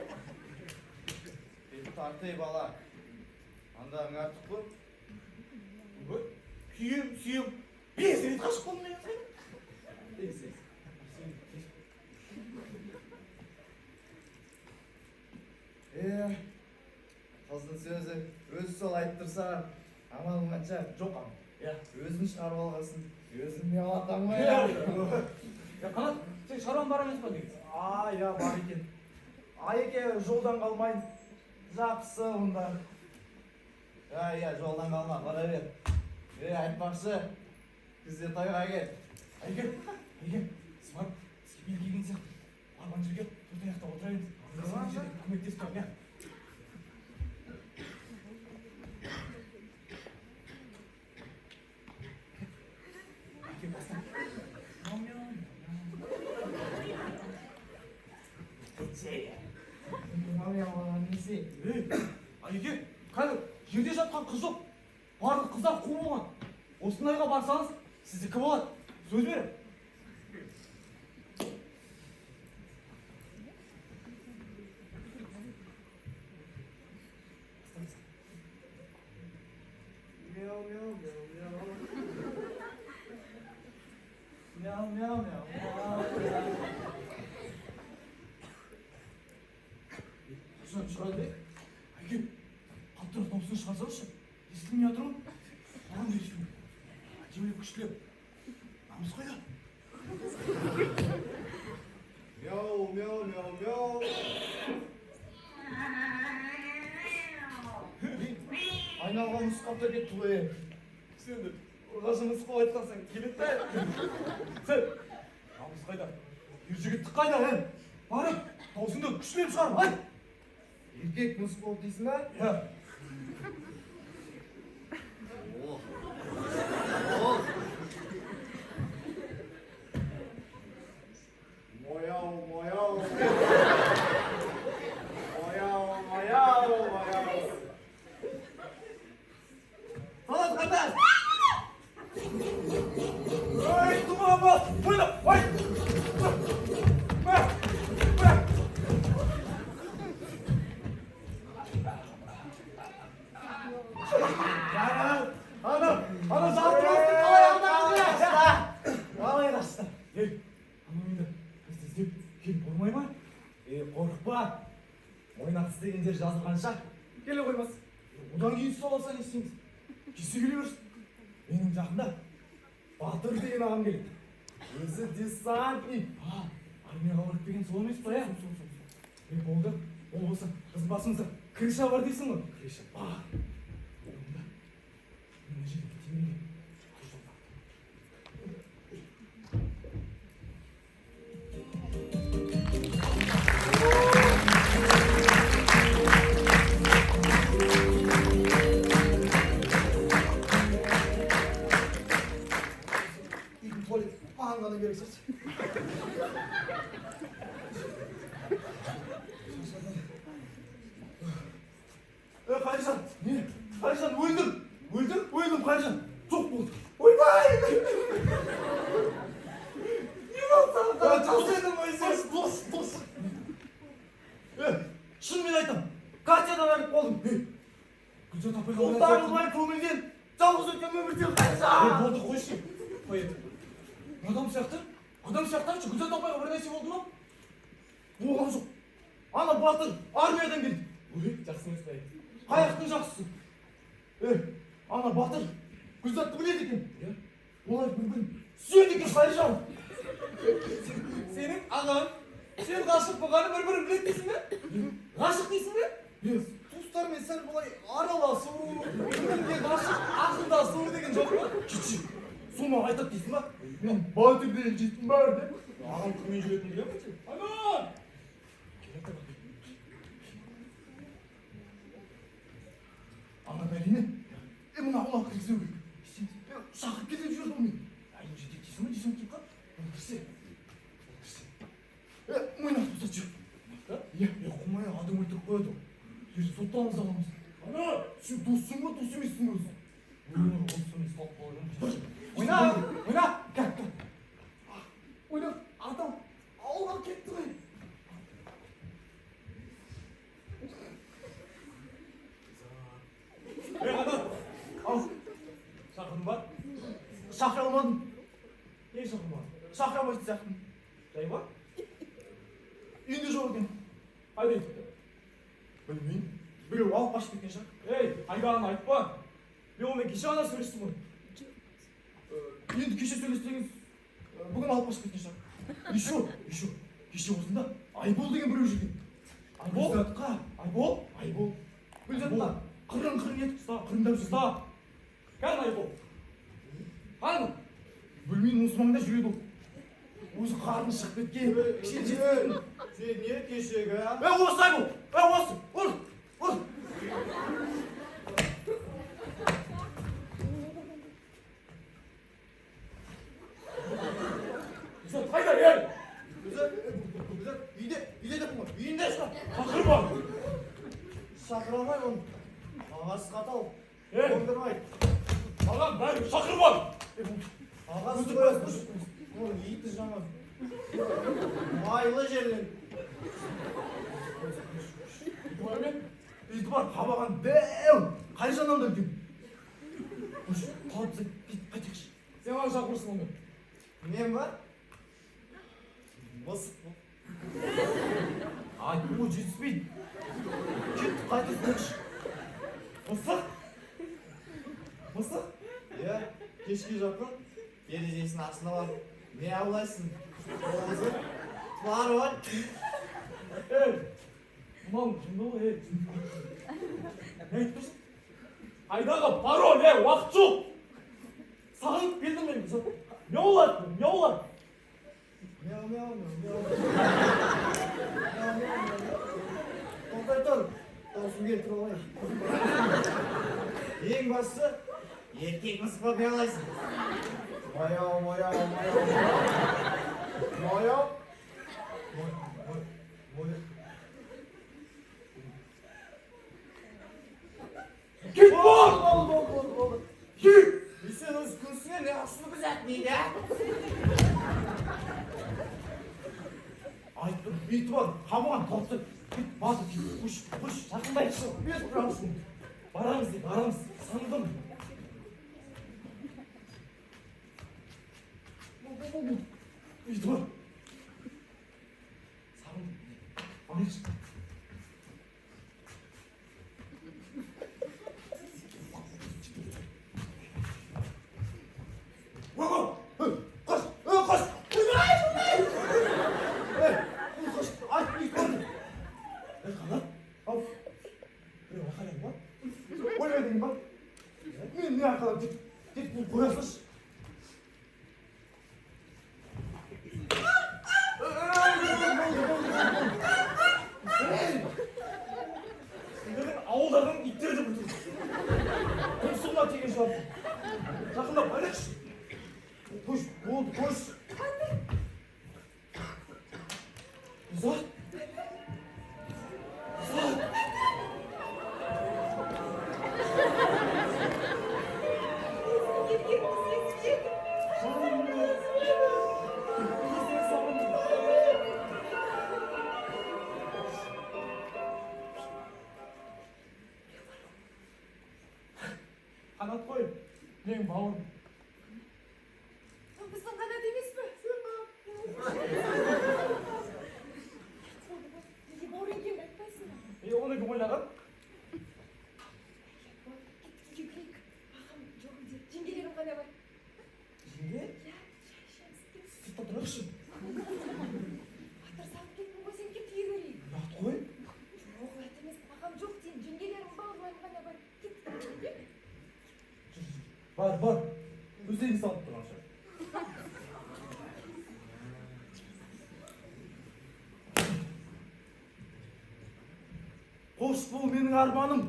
Тартай бала. Анда аңартық бұл. Күйем, сүйем. Бес рет қашық болмай сен. Қыздың сөзі өзі сол айтып тұрса, амалың қанша жоқ ам. Өзін шығарып алғасын, өзін не алатам ғой. Ya Kanat, sen şaran var емес па деген? Я бар екен. Айеке жолдан қалмайын. Жақсы онда. Иә, жолдан қалма, бара бер. Айтпақшы, күзде тойға кел. Айгер, сіз барып, сізге белгі келген сияқты. Барып ана жерге төрт аяқта отыра беріңіз. Сіз ана жерде көмектесіп тұрып, иә. Айгер, бастан. Айгер, қазір жерде жатқан қыз жоқ. Барлық қыздар қу болған. Осындайға барсаңыз, сіздікі болады. Сөз берем. Қашан шығады? Айгер, қаптырып дауысын шығарсаңызшы. Естілмей жатыр ма? Маған да естілмей. Әдемі күштілеп. Намыс қайда? Мяу. Айналған нұсқапта кетті ғой. Сен де ұрғашы нұсқау айтқансың, келеді бе? Сен, намыс қайда? Ер жігіттік қайда, Барып, даусыңды күштілеп шығарып, ай! Еркек нұсқау дейсің ба? Иә. Мояу. Талат қандай? Ой, тұман бол! Ойна! Ой! Ана жалтырасты қалай алдыңыз? Қалай қашты? Ей, анау енді бізді іздеп келіп болмай ма? Қорықпа. Ойнақ істеген жер жазылғанша келе қоймас. Одан кейін сұласа не істейміз? Кесе келе берсін. Менің жақында Батыр деген ағам келеді. Өзі десантник. Армияға барып деген сол емес па, иә? Болды. Ол болса, қыз басымызда крыша бар дейсің ғой? Крыша. Бар. Онда, мына жерге темеге құр жол тартып. Үйдің туалет маған ғана керек сияқты. Қайыржан, не? Қайыржан, өлдім, Қайыржан. Жоқ болды. Ойбай! Не болды? Жас едім, ойсыз. Дос. Шынымен айтам, Катядан өліп болдым. Гүлжан апай Тоқтарылмай көңілден жалғыз өткен өмірден Қайыржан. болды, қойшы. Қой еді. Адам сияқты айтшы, Гүлжан апайға бір нәрсе болды ма? Болған жоқ. Ана Батыр армиядан келді. Ой, жақсы емес пе? Қаяқтың жақсысы. Ана Батыр Гүлзатты біледі екен. Олар бір-бірін сүйеді екен, Қайыржан. Сенің ағаң, сен ғашық болғаны бір-бірін біледі дейсің бе? Ғашық дейсің бе? Туыстармен сәл бұлай араласу, бірге ғашық, ақылдасу деген жоқ па? Кетші, соны айтады дейсің ба? Мен Батырден жеттім бар деп. Ағам кіммен жүретінін біле ме? Айман! Ана бәлені, мына ұлақ кіргізу керек. Шақырып кетіп жүрдім мен. Әйін жетек дейсің ба, дейсің кеп қап? Ол кірсе. Мойна. Тосач. Ya оқымай адам өлтіріп қояды. Ертең соттамыз аламыз. Ана, сен доссың ба, дос емессің өзі? Осыны салып қойған. Ойна, ойна. Кәт. Ойна, адам ауылға кетті ғой. Қанат. Ал. Шақырдың ба? Шақыра алмадым. Не шақырмадың? Шақыра алмайтын сияқтымын. Жай ба? Үйінде жоқ екен. Қайда кетті? Білмеймін. Біреу алып қашып кеткен шығар. Ей, қайдағыны айтпа. Мен онымен кеше ғана сөйлестім ғой. Енді кеше сөйлестіңіз. Бүгін алып қашып кеткен шығар. Еще. Кеше осында Айбол деген біреу жүрген. Айбол? Гүлзатқа. Айбол? Айбол. Гүлзатқа. Қырын етіп қырындап жүрді. Ұста. Кән Айбол? Қан? Білмеймін, осы маңда жүреді ол. Өзі қарны шығып кеткен. Кішкене жеткен. Сен не кешегі, а? Осы Айбол. Осы. Ұр. Sen қайда, ей? Гүлзат, үйде деппін ғой, үйінде шығар. Шақырма. Шақыра алмай оны. Ағасы қатал. Ей, Оңдырмайды. маған бәрі шақырма. Ағасы қоясың. Оның иті жаңа. Майлы жерлен. Үйді бар, қабаған дәу. Қай жаннан да үлкен. Қалып қайтекші. Сен маған шақырсың оны. Мен бар? Мысық бұл. Ай, о, жетіспейді. Кетті, қайта сұрақшы. Мысық? Мысық? Иә, кешке жақын терезесін астына барып, не аулайсың? Оғызы, тұлары бар. Ей, мынау жынды ғой, ей. Не айтып тұрсың? Қайдағы пароль, уақыт жоқ. Сағынып келдім мен. Не болады? Мяу. Тоқтай тұр, даусым келтір алайын. Ең бастысы, еркек мысық ба мияулайсың? Маяу. Кет бол! Болды. Кет! Сен өз күнсіңе не асыны бұзат дейді, ә? Айтты, бейті бар, қамаған, қалыпты. Кет, батыр, кет, құш, жақындайықшы. Бет бұрамысың. Барамыз. Сандым. Бейті бар. Сағындым. Барайықшы. Мен не арқалап тек бұл қоясыншы. Ауылдардың иттері де бұтыр. Тұмсығына теген шығар. Жақында барайықшы. Koş, koş. Uzat. Қанат қой, менің бауырым. Біздің қанат емес пе? Неге бауыр екенін айтпайсың ба? Оны кім ойлаған? Күйік. Ағам жоқ үйде. Жеңгелерім ғана бар. Жеңге? Иә, шай ішеміз. Сыртта тұрайықшы. Батыр салып кеттің ғой, сен кеп тіге көрейік. Ұят қой. Жоқ, ұят емес. Ағам жоқ дейін. Жеңгелерім бауырларым ғана бар. Кет. Бар. Өздерің салып тұрған шығар. Қош бол менің арманым.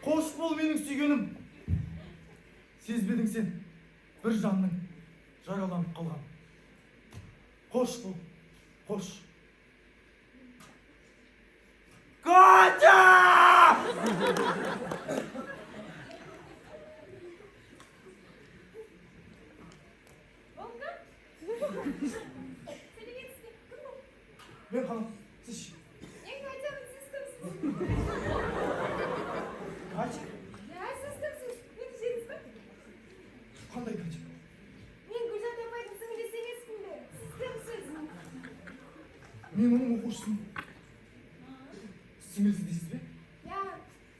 Қош бол менің сүйгенім. Сезбедің сен бір жанның жараланып қалған. Қош бол, қош. Oldu. Seni geçsin. Ben hanım. Siz. En kaçanın siz kimsiniz? Kaç? Ya siz kimsiniz? Ne diyeceksiniz ben? Qanday kaç? Men Gulzat apayning singlisiniz kimdi? Siz kimsiz? Men uning o'quvchisiman. Singlisi deysizmi? Ya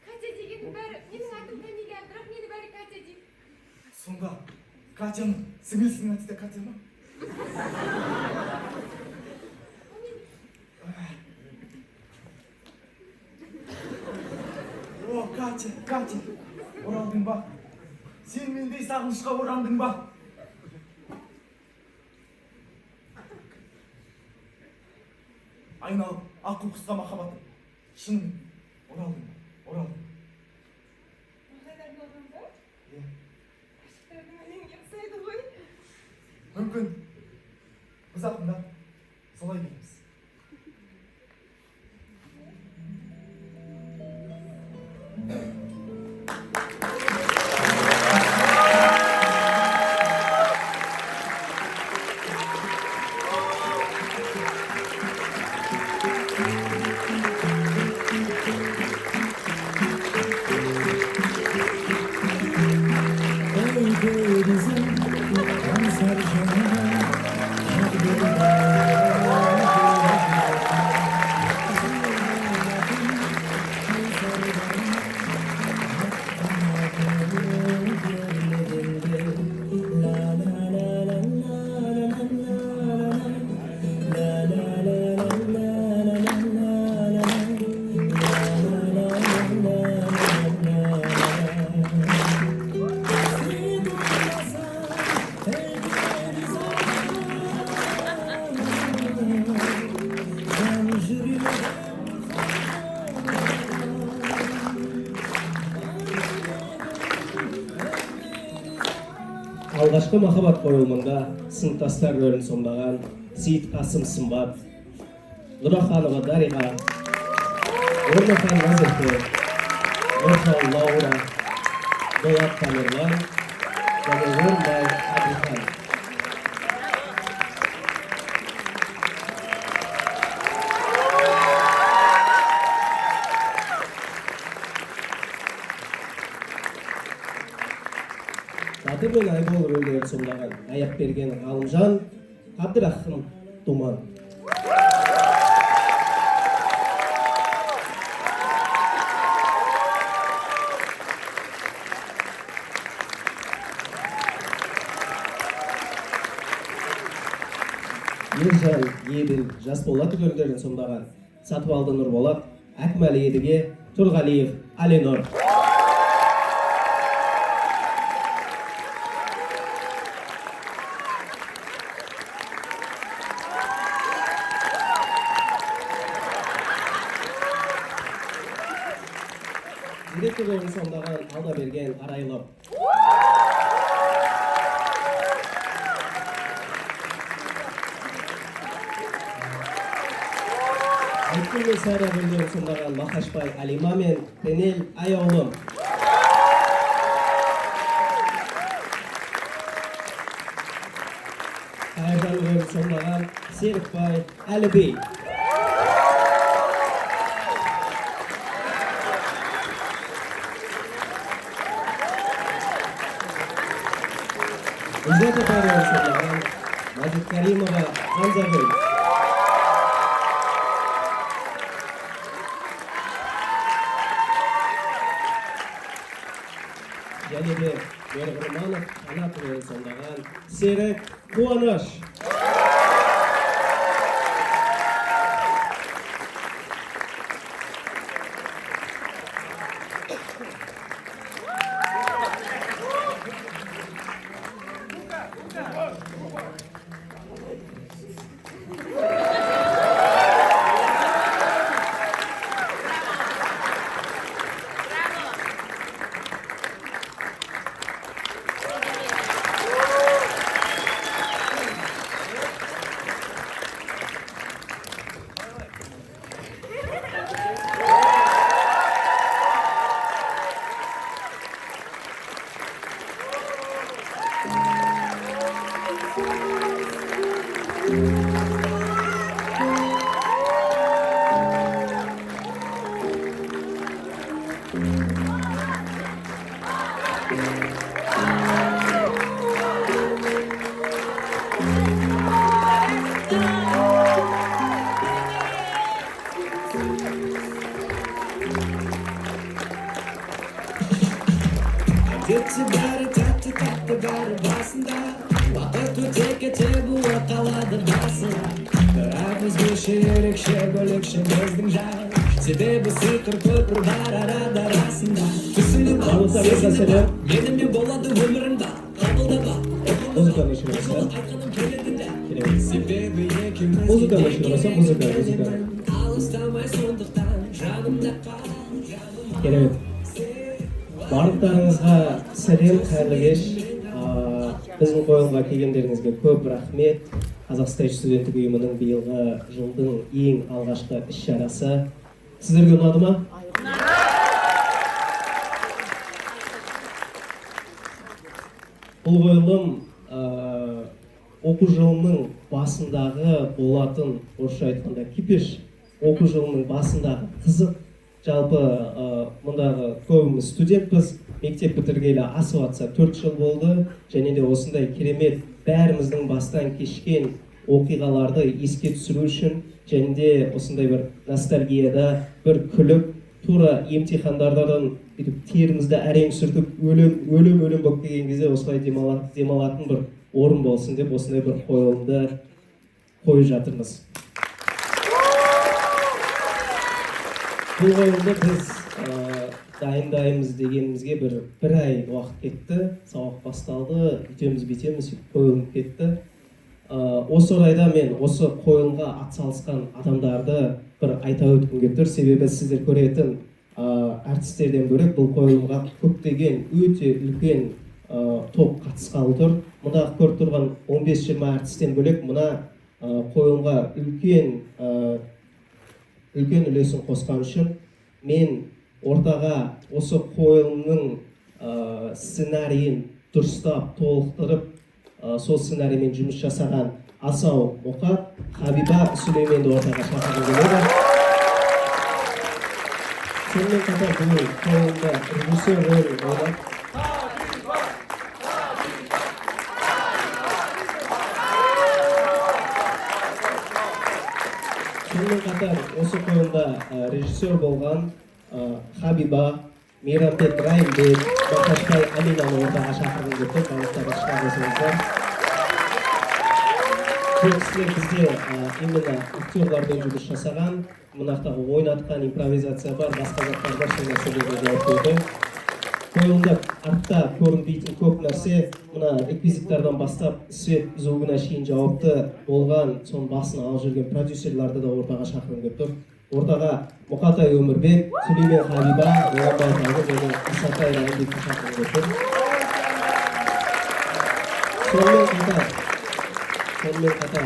Katya degan bari mening atim Kamila, biroq meni bari Katya deydi. Sonda Katya'nın singlisinin adı da Katya mı? Oh Katya, Katya. Oraldın bak. Sen mendey sağlışqa orandın bak. Ayналып, ақыл құсқа махаббатым. Шынымен. Оралдым, оралдым. Qadar bo'lganda, Иә. mening yaqsaydi qo'y. Мүмкін біз ақындап солай дейміз. Алғашқы махаббат қойылымында сыныптастар рөлін сомдаған Сейіт Қасым Сымбат, Нұраханова Дариға, Орнахан Назерке, Орхал Лаура, Болат Тамерлан және Орынбай Әбілхан. Батыр мен Айбол рөлдерін сомдаған Аяпберген Ғалымжан, Абдырахым Думан. Ержан Еділ Жасболат рөлдерін сомдаған Сатыбалды Нұрболат, Әкмәлі Едіге, Тұрғалиев Аленор. Директор рөлін сомдаған Алдаберген Арайлы. Айткүл мен Сайра рөлдерін сомдаған Махашбай Алима мен Тенел Аяулым. Қайыржан рөлін сомдаған Серікбай Әлібей. Үздік рөлін сомдаған Мажит Каримова Хамзагүл. Және де Берғырманов Қанат рөлін сомдаған Серік Қуаныш. Кетші бәрі тәтті тәтті бәрі басында Бақыт өте кете буы қалады басында Бірақ өзгеше ерекше бөлекше біздің жай Себебі сиқыр көпір бар арада расында Түсініп ал, сезініп ал Менімен болады өміріңді Қабылдап ал Музыканы шығарасың ба? Айтқаным келеді де Керемет. Себебі екеуміз Музыканы шығарасың, музыка. Алыстамай сондықтан жанымда қал Керемет. Барлықтарыңызға сәлем, қайырлы кеш. Біздің қойылымға келгендеріңізге көп рахмет. Қазақстан студенттік ұйымының биылғы жылдың ең алғашқы іс-шарасы. Сіздерге ұнады ма? Бұл қойылым оқу жылының басындағы болатын, орысша айтқанда кипеш, оқу жылының басындағы қызық. Жалпы мұндағы көбіміз студентпіз, мектеп бітіргелі асып атса 4 жыл болды, және де осындай керемет бәріміздің бастан кешкен оқиғаларды еске түсіру үшін, және де осындай бір ностальгияда бір күліп, тура емтихандардан терімізді әрең сүртіп, өлім болып келген кезде осылай демалатын бір орын болсын деп осындай бір қойылымды қойып жатырмыз. Бұл қойылымды біз дайындаймыз дегенімізге бір ай уақыт кетті, сабақ басталды, бүйтеміз, қойылым кетті. Осы орайда мен осы қойылымға атсалысқан адамдарды бір айта өткім келіп тұр, себебі сіздер көретін әртістерден бөлек бұл қойылымға көптеген өте үлкен топ қатысқалы тұр. Мұнда көріп тұрған 15-20 әртістен бөлек мына қойылымға үлкен үлесін қосқан үшін мен ортаға осы қойылымның сценарийін дұрыстап, толықтырып, сол сценариймен жұмыс жасаған Асау Мұқат, Хабиба Сүлейменді ортаға шақырғым келеді. Сонымен қатар бұл қойылымда режиссер рөлін ойнап Сонымен қатар осы қойылымда режиссер болған Хабиба, Мейрамбек Райымбек, Бақашбай Аминаны ортаға шақырғым келіп тұр, барлықтары шыға қосыңыздар. Бұл кісілер бізде именно актерлармен жұмыс жасаған, мынақтағы ойнатқан импровизация бар, басқа заттар бар, сол нәрселерге жауап берді. Қойылымда артта көрінбейтін көп нәрсе, мына реквизиттардан бастап свет звугына шейін жауапты болған, соның басын алып жүрген продюсерларды да ортаға шақырғым келіп тұр. Ортаға Мұқатай Өмірбек, Сүлеймен Хабиба, Оңбай Талды және Исатай Райымбекті шақырғым келіп тұр. Сонымен қатар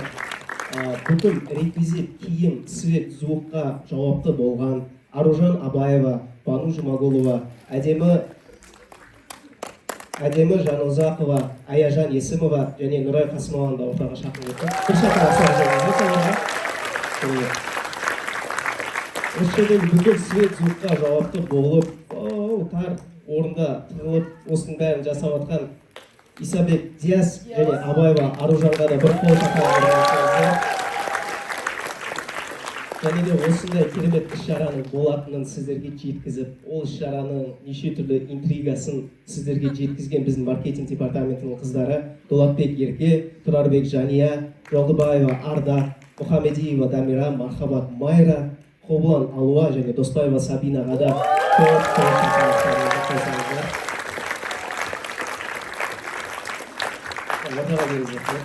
бүкіл реквизит, киім, свет, звукқа жауапты болған Аружан Абаева, Бану Жұмағұлова, әдемі Жанұзақова, Аяжан Есімова және Нұрай Қасымованы да ортаға шақырып отыр. Бір шақырып осы жердегі бүкіл свет звукқа жауапты болып, тар орында тығылып, осының бәрін жасап жатқан Исабек Диас және Абаева Аружанға да бір қол шақырып. Және де осындай керемет іс-шараның болатынын сіздерге жеткізіп, ол іс-шараның неше түрлі интригасын сіздерге жеткізген біздің маркетинг департаментінің қыздары Дулатбек Ерке, Тұрарбек Жания, Жолдыбаева Арда, Мұхамедиева Дамира, Мархабат Майра, Қобылан Алуа және Доспаева Сабинаға да көп шақырылыстарыңызды қосаңыздар. Ортаға келіңіздер.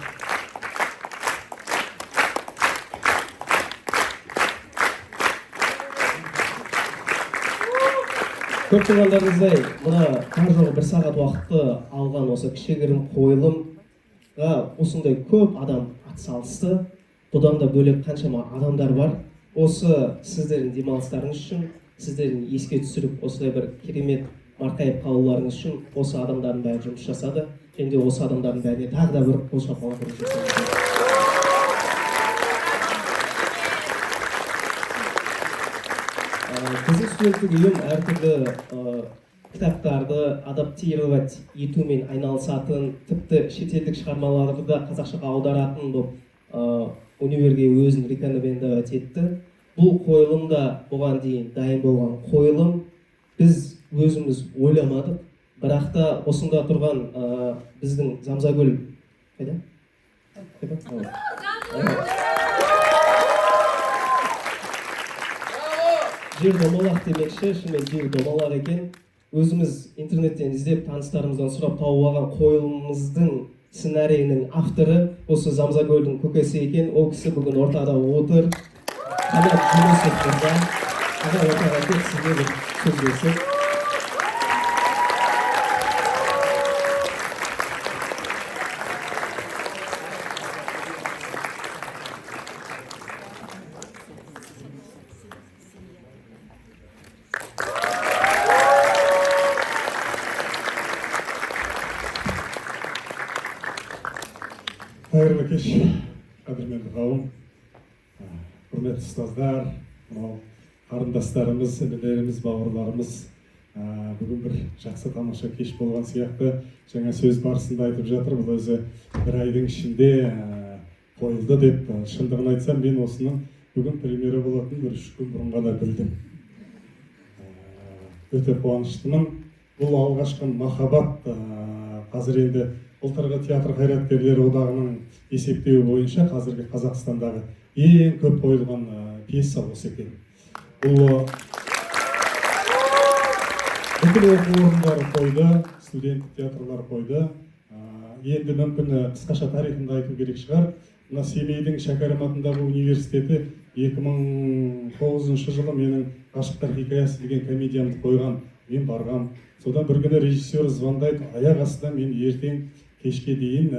Көп тұрғандарыңыздай, мына тар жоғы 1 сағат уақытты алған осы кішігірім қойылымға осындай көп адам атсалысты. Бұдан да бөлек қаншама адамдар бар. Осы сіздердің демалыстарыңыз үшін, сіздердің еске түсіріп, осылай бір керемет марқайып қалуларыңыз үшін осы адамдардың бәрі жұмыс жасады. Және де осы адамдардың бәріне тағы да бір қол шапалақ жасаңыздар. біздің студенттік ұйым әртүрлі кітаптарды адаптировать етумен айналысатын, тіпті шетелдік шығармаларды да қазақшаға аударатын болып универге өзін рекомендовать етті. Бұл қойылым да бұған дейін дайын болған қойылым. Біз өзіміз ойламадық, бірақ та осында тұрған біздің Замзагүл қайда? Жер домалақ демекші, шынымен жер домалақ екен. Өзіміз интернеттен іздеп, таныстарымыздан сұрап тауып алған қойылымымыздың сценарийінің авторы осы Замзагүлдің көкесі екен. Ол кісі бүгін ортада отыр. Қанат Жүнісов мырза, ортаға тек сізге бір сөз берсек. Қайырлы кеш, қадірменді қауым, құрметті ұстаздар, мынау қарындастарымыз, інілеріміз, бауырларымыз. Бүгін бір жақсы тамаша кеш болған сияқты. Жаңа сөз барысында айтып жатыр, бұл өзі бір айдың ішінде қойылды деп. Шындығын айтсам, мен осының бүгін премьера болатын бір 3 күн бұрын ғана білдім. Өте қуаныштымын. Бұл алғашқы махаббат. Қазір енді Ұлттарға театр қайраткерлері одағының есептеуі бойынша қазіргі Қазақстандағы ең көп қойылған пьеса осы екен. Бұл бүкіл оқу орындары қойды, студенттік театрлар қойды. Енді мүмкін қысқаша тарихында айту керек шығар. Мына Семейдің Шәкәрім атындағы университеті 2009 жылы менің «Ғашықтар хикаясы» деген комедиямды қойған. Мен барғам. Содан бір күні режиссер звондайды, аяқ астынан мен ертең кешке дейін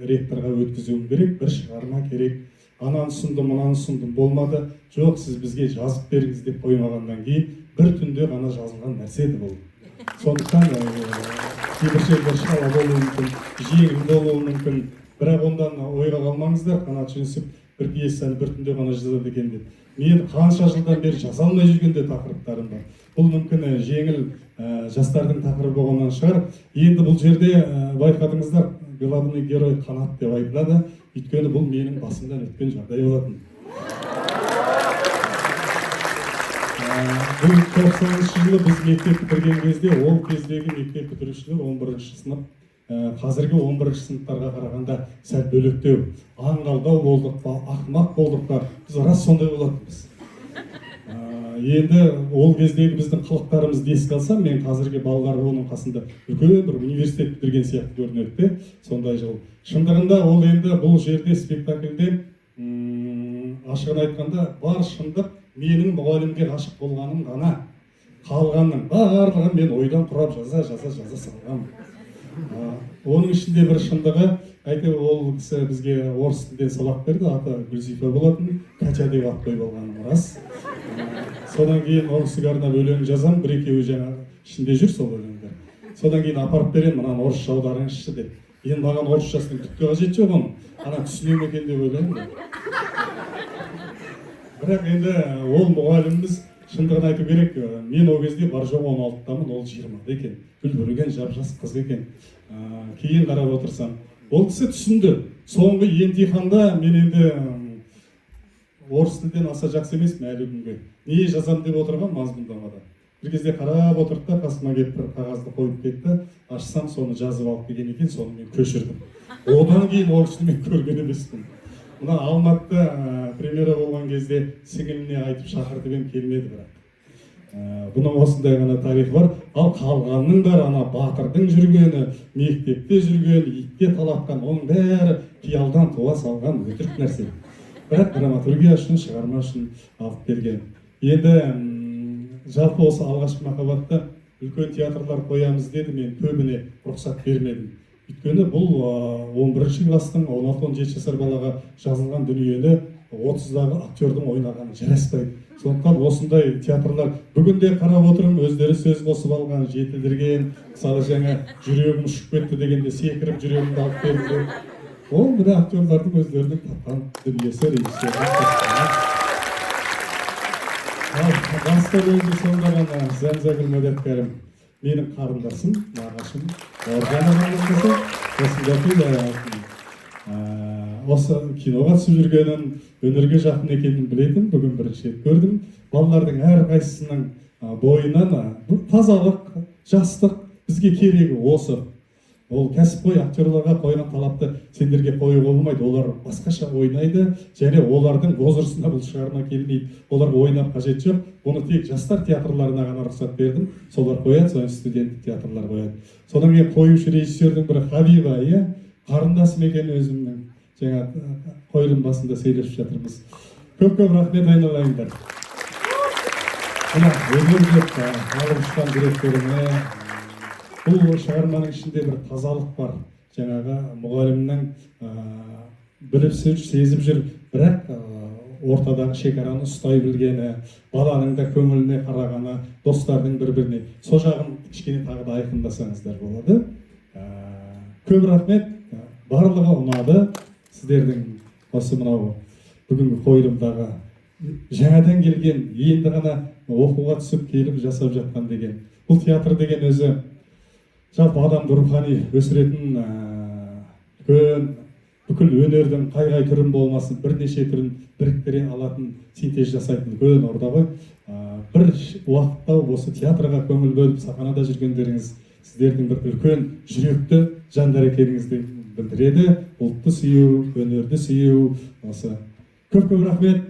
ректорға өткізуім керек, бір шығарма керек. Ананы ұсындым, мынаны ұсындым, болмады. Жоқ, сіз бізге жазып беріңіз деп қоймағаннан кейін бір түнде ғана жазылған нәрсе еді бұл. Сондықтан кейбір жерлер шала болуы мүмкін, жеңіл болуы мүмкін. Бірақ ондан ойға қалмаңыздар, Қанат Жүнісов бір пьесаны бір түнде ғана жазады екен деп. Мен қанша жылдан бері жаза алмай жүргенде тақырыптарым бар. Бұл мүмкін жеңіл жастардың тақырыбы болғаннан шығар. Енді бұл жерде байқадыңыздар, главный герой Қанат деп айтылады. Өйткені бұл менің басымдан өткен жағдай болатын. Бұл 90 жылы біз мектеп бітірген кезде, ол кездегі мектеп бітірушілер 11-ші сынып, қазіргі 11-ші сыныптарға қарағанда сәл бөлектеу. Аңғалдау болдық па, ақымақ болдық па, біз рас сондай болатынбыз. Енді ол кездегі біздің қылықтарымызды еске алсам, мен қазіргі балалар оның қасында үлкен бір университет бітірген сияқты көрінеді. Сондай жыл. Шындығында ол енді бұл жерде спектакльде ашығын айтқанда бар шындық менің мұғалімге ғашық болғаным ғана. Қалғанның барлығын мен ойдан құрап жаза салғам. Оның ішінде бір шындығы, әйтеуір ол кісі бізге орыс тілден сабақ берді, аты Гүлзифа болатын, Катя деп ат қойып алғаным рас. Содан кейін ол кісіге арнап өлең жазам, бір-екеуі жаңа ішінде жүр сол өлеңдер. Содан кейін апарып берем, мынаны орысша аударыңызшы деп. Енді маған орысшасының түкке қажеті жоқ оның. Ана түсінем екен деп ойлаймын. Бірақ енді ол мұғаліміміз шындығын айту керек, мен ол кезде бар жоқ 16-дамын, ол 20-да екен. Үлбірген жап-жас қыз екен. Кейін қарап отырсам, ол кісі түсінді. Соңғы емтиханда мен енді орыс тілден аса жақсы емеспін әлі күнге. Не жазам деп отырған мазмұндамада. Bir кезде қарап отырды да қасыма келіп бір қағазды қойып кетті. Ашсам соны жазып алып келген екен, соны мен көшірдім. Одан кейін ол кісіні мен көрген емеспін. Мына Алматыда премьера болған кезде сіңіліне айтып шақырды, мен келмеді бірақ. Бұның осындай ғана тарихы бар. Ал қалғанның бәрі ана батырдың жүргені, мектепте жүргені, итке талатқан, оның бәрі қиялдан туа салған өтірік нәрсе. Бірақ драматургия үшін, шығарма үшін алып берген. Енді жалпы осы алғашқы махаббатта үлкен театрлар қоямыз деді, мен көбіне рұқсат бермедім. Өйткені бұл 11-ші кластың 16-17 жасар балаға жазылған дүниені 30-дағы актердің ойнағаны жараспайды. Сондықтан осындай театрлар бүгінде қарап отырмын, өздері сөз қосып алған, жетілдірген, мысалы жаңа жүрегім ұшып кетті дегенде секіріп жүрегімді алып берді. Ол мына актерлардың өздерінің тапқан дүниесі, режиссерлік. Бастан өзі сонда ғана Зәмзәгүл Медетберім менің қарындасым, нағашым, Оржан ағамыз осы киноға түсіп жүргенін, өнерге жақын екенін білетін, бүгін бірінші рет көрдім. Балалардың әрқайсысының бойынан тазалық, жастық бізге керегі осы. Ол кәсіпқой актерларға қойған талапты сендерге қоюға болмайды. Олар басқаша ойнайды, және олардың возрастына бұл шығарма келмейді. Оларға ойнап қажет жоқ. Оны тек жастар театрларына ғана рұқсат бердім. Солар қояды, соны студенттік театрлар қояды. Содан кейін қоюшы режиссердің бірі Хабиба, қарындасым екен өзімнің. Жаңа қойылым басында сөйлесіп жатырмыз. Көп-көп рахмет айналайындар. Мына өнерлік алып ұшқан директорыма, бұл шығарманың ішінде бір тазалық бар. Жаңағы мұғалімнің біліп сезіп жүр, бірақ ортадағы шекараны ұстай білгені, баланың да көңіліне қарағаны, достардың бір-біріне. Сол жағын кішкене тағы да айқындасаңыздар болады. Көп рахмет, барлығы ұнады. Сіздердің осы мынау бүгінгі қойылымдағы жаңадан келген, енді ғана оқуға түсіп келіп жасап жатқан деген. Бұл театр деген өзі жалпы адамды рухани өсіретін бүкіл өнердің қай түрін болмасын, бірнеше түрін біріктіре алатын, синтез жасайтын үлкен орда ғой. Бір уақытта осы театрға көңіл бөліп сахнада жүргендеріңіз сіздердің бір үлкен жүректі жандар екеніңізді білдіреді. Ұлтты сүю, өнерді сүю, осы. Көп-көп рахмет.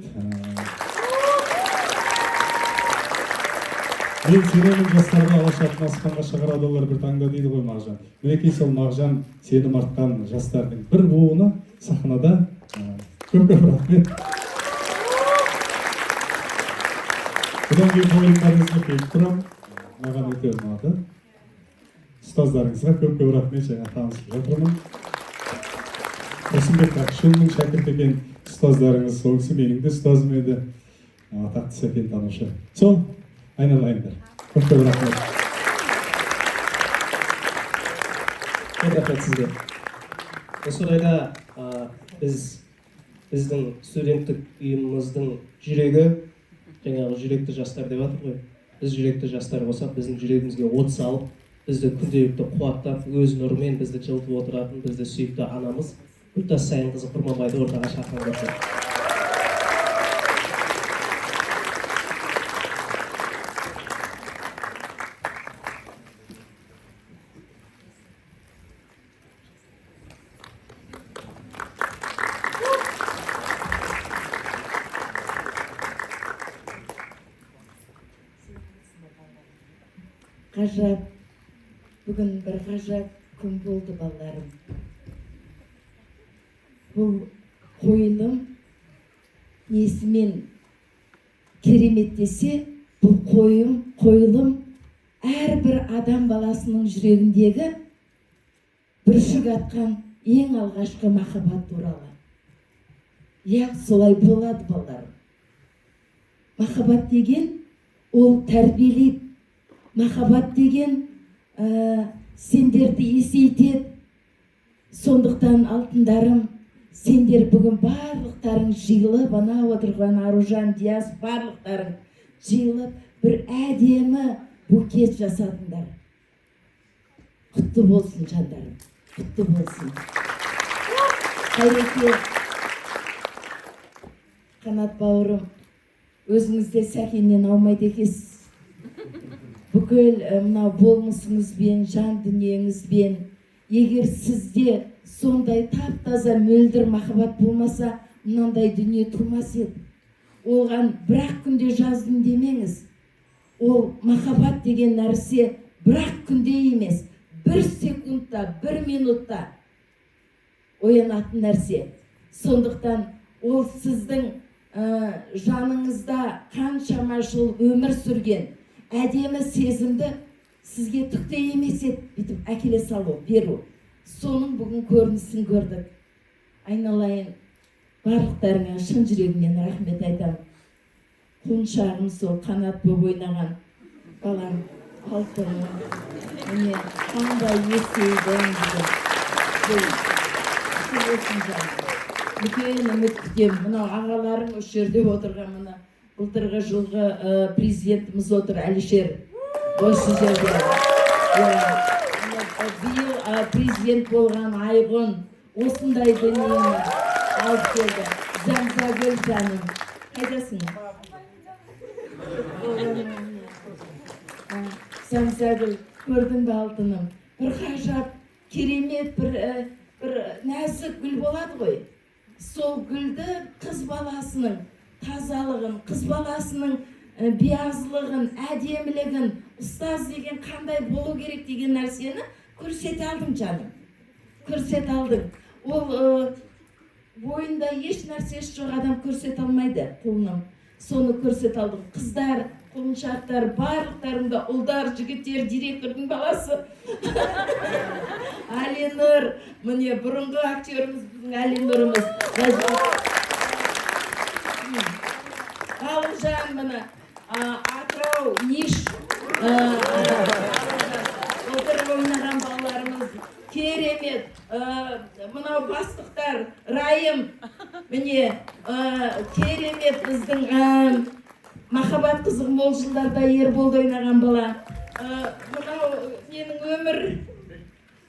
Мен сенемін жастарға алашатын аспанға шығарады олар бір таңда дейді ғой Мағжан. Мінекей сол Мағжан сенім артқан жастардың бір буыны сахнада. Көп-көп рахмет. Бұдан кейін қойылымдарыңызға келіп тұрам. Маған өте ұнады. Ұстаздарыңызға көп-көп рахмет, жаңа танысып жатырмын. Осынбек Ақшылының шәкірт екен ұстаздарыңыз, сол кісі менің де ұстазым еді. Атақты Сәкен танушы. Сол айналайындар. Көп-көп рахмет. Көп рахмет сізге. Осы орайда біздің студенттік ұйымымыздың жүрегі, жаңағы жүректі жастар деп жатыр ғой. Біз жүректі жастар болсақ, біздің жүрегімізге от салып, бізді күнделікті қуаттап, өз нұрымен бізді жылытып отыратын, бізді сүйікті анамыз Нұртас Сайынқызы Құрманбайды ортаға шақырып отыр. Ғажап, бүгін бір ғажап күн болды балаларым. Бұл қойылым несімен керемет десе, бұл қойылым әрбір адам баласының жүрегіндегі бүршік атқан ең алғашқы махаббат туралы. Солай болады балаларым. Махаббат деген ол тәрбиелейді. Махаббат деген сендерді есейтеді. Сондықтан алтындарым, сендер бүгін барлықтарың жиылып, ана отырған Аружан, Диас, барлықтарың жиылып, бір әдемі букет жасадыңдар. Құтты болсын жандарым, құтты болсын. Қайреке, Қанат бауырым, өзіңізде Сәкеннен аумайды екенсіз. Бүкіл мынау болмысыңызбен, жан дүниеңізбен, егер сізде сондай тап-таза мөлдір махаббат болмаса, мынандай дүние тұрмас еді. Оған бір-ақ күнде жаздым демеңіз. Ол махаббат деген нәрсе бір-ақ күнде емес, бір секундта, бір минутта оянатын нәрсе. Сондықтан ол сіздің жаныңызда қаншама жыл өмір сүрген әдемі сезімді сізге түкте емес еді, бүйтіп әкеле салу, беру. Соның бүгін көрінісін көрдік. Айналайын, барлықтарыңа шын жүрегімнен рахмет айтамын. Құлыншағым сол Қанат болып ойнаған балам, алтыным, міне қандай естейдім деген. Үлкен үміт күтем. Мынау ағаларың осы жерде отырған, мына былтырғы жылғы президентimiz отыр Әлішер осы жерде. Биыл президент болған Айғын осындай дүниені алып келді. Зәмзагүл жаным, қайдасың? Зәмзагүл, көрдің бе алтыным? Бір ғажап, керемет, бір нәзік гүл болады ғой. Сол гүлді қыз баласының тазалығын, қыз баласының биязылығын, әдемілігін, ұстаз деген қандай болу керек деген нәрсені көрсете алдым жаным. Көрсете алдым. Ол бойында еш нәрсесі жоқ адам көрсете алмайды, құлыным. Соны көрсете алдым. Қыздар, құлыншақтар, барлықтарында ұлдар, жігіттер, директордың баласы. Әлинұр, міне бұрынғы актеріміз біздің Әлинұрымыз. Ғалымжан, міне Атырау, Ниш, отырып ойнаған балаларымыз керемет. Мынау бастықтар, Райым, міне керемет біздің Махаббат қызық мол жылдарда Ерболды ойнаған бала. Мынау менің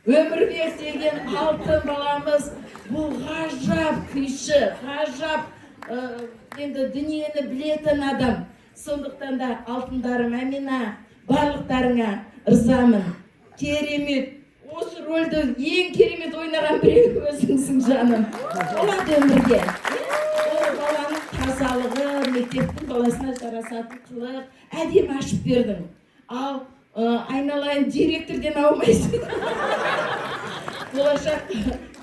Өмірбек деген алтын баламыз. Бұл ғажап күйші, ғажап енді дүниені білетін адам. Сондықтан да алтындарым, Әмина, барлықтарыңа ырзамын. Керемет. Осы рөлді ең керемет ойнаған біреу өзіңсің жаным. Болады өмірге. Ол баланың тазалығы, мектептің баласына жарасатын қылық, әдемі ашып бердің. Ал айналайын директорден аумайсың. Болашақ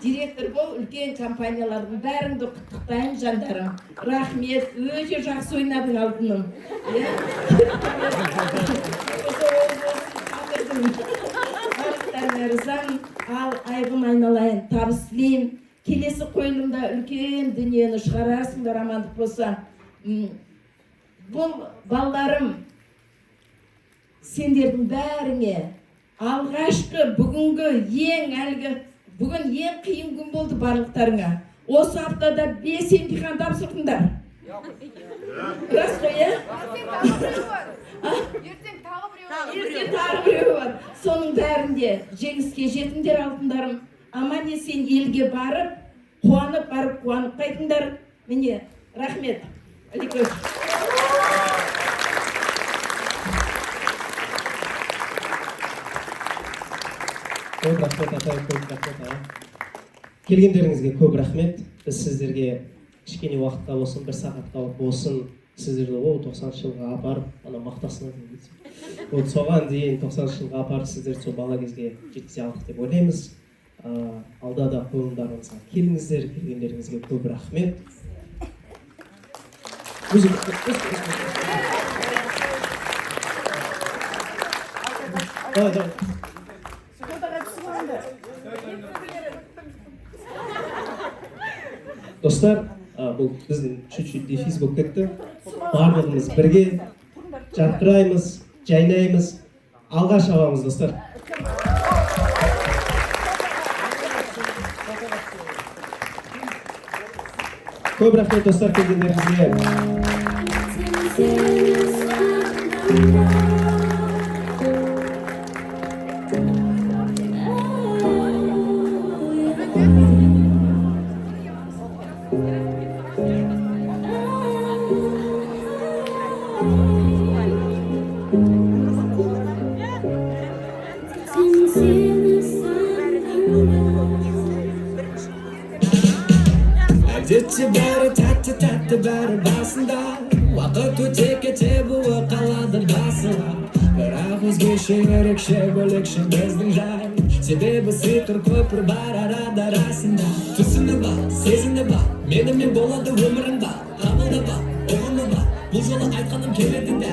директор бол, үлкен компаниялардың бәріңді құттықтаймын жандарым. Рахмет, өте жақсы ойнадың алтыным. Барлықтарыңа ризамын. Ал Айғын айналайын, табыс тілеймін. Келесі қойылымда үлкен дүниені шығарасыңдар, амандық болса. Бұл балаларым, сендердің бәріңе алғашқы бүгін ең қиын күн болды барлықтарыңа. Осы аптада 5 емтихан тапсырдыңдар. Рас қой, е? Ертең тағы біреуі бар. Соның бәрінде жеңіске жетіңдер алтындарым. Аман есен елге барып, қуанып қайтыңдар. Міне, рахмет. Аликөз. Көп рахмет апай, көп рахмет аға. Келгендеріңізге көп рахмет. Біз сіздерге кішкене уақытқа болсын, 1 сағатқа болсын, сіздерді 90 жылға апарып, ана мақтасына дейін. Соған дейін 90 жылға апарып, сіздерді сол бала кезге жеткізе алдық деп ойлаймыз. Алда да қойылымдарыңызға келіңіздер, келгендеріңізге көп рахмет. Достар, бұл біздің чуть-чуть дефис болып кетті. Барлығымыз бірге жарқыраймыз, жайнаймыз, алға шабамыз, достар. Көп рахмет достар, келгендеріңізге. Әдетте бәрі тәтті бәрі басында, уақыт өте кете буы қалады басыла. Бірақ өзгеше ерекше бөлекше біздің жай, себебі сиқыр көпір бар арада расында. Түсіні бар, сезімі бар, менімен болады өмірің бар, қабылда бар, ұғымы бар. Бұл жолы айтқаным келеді дәл,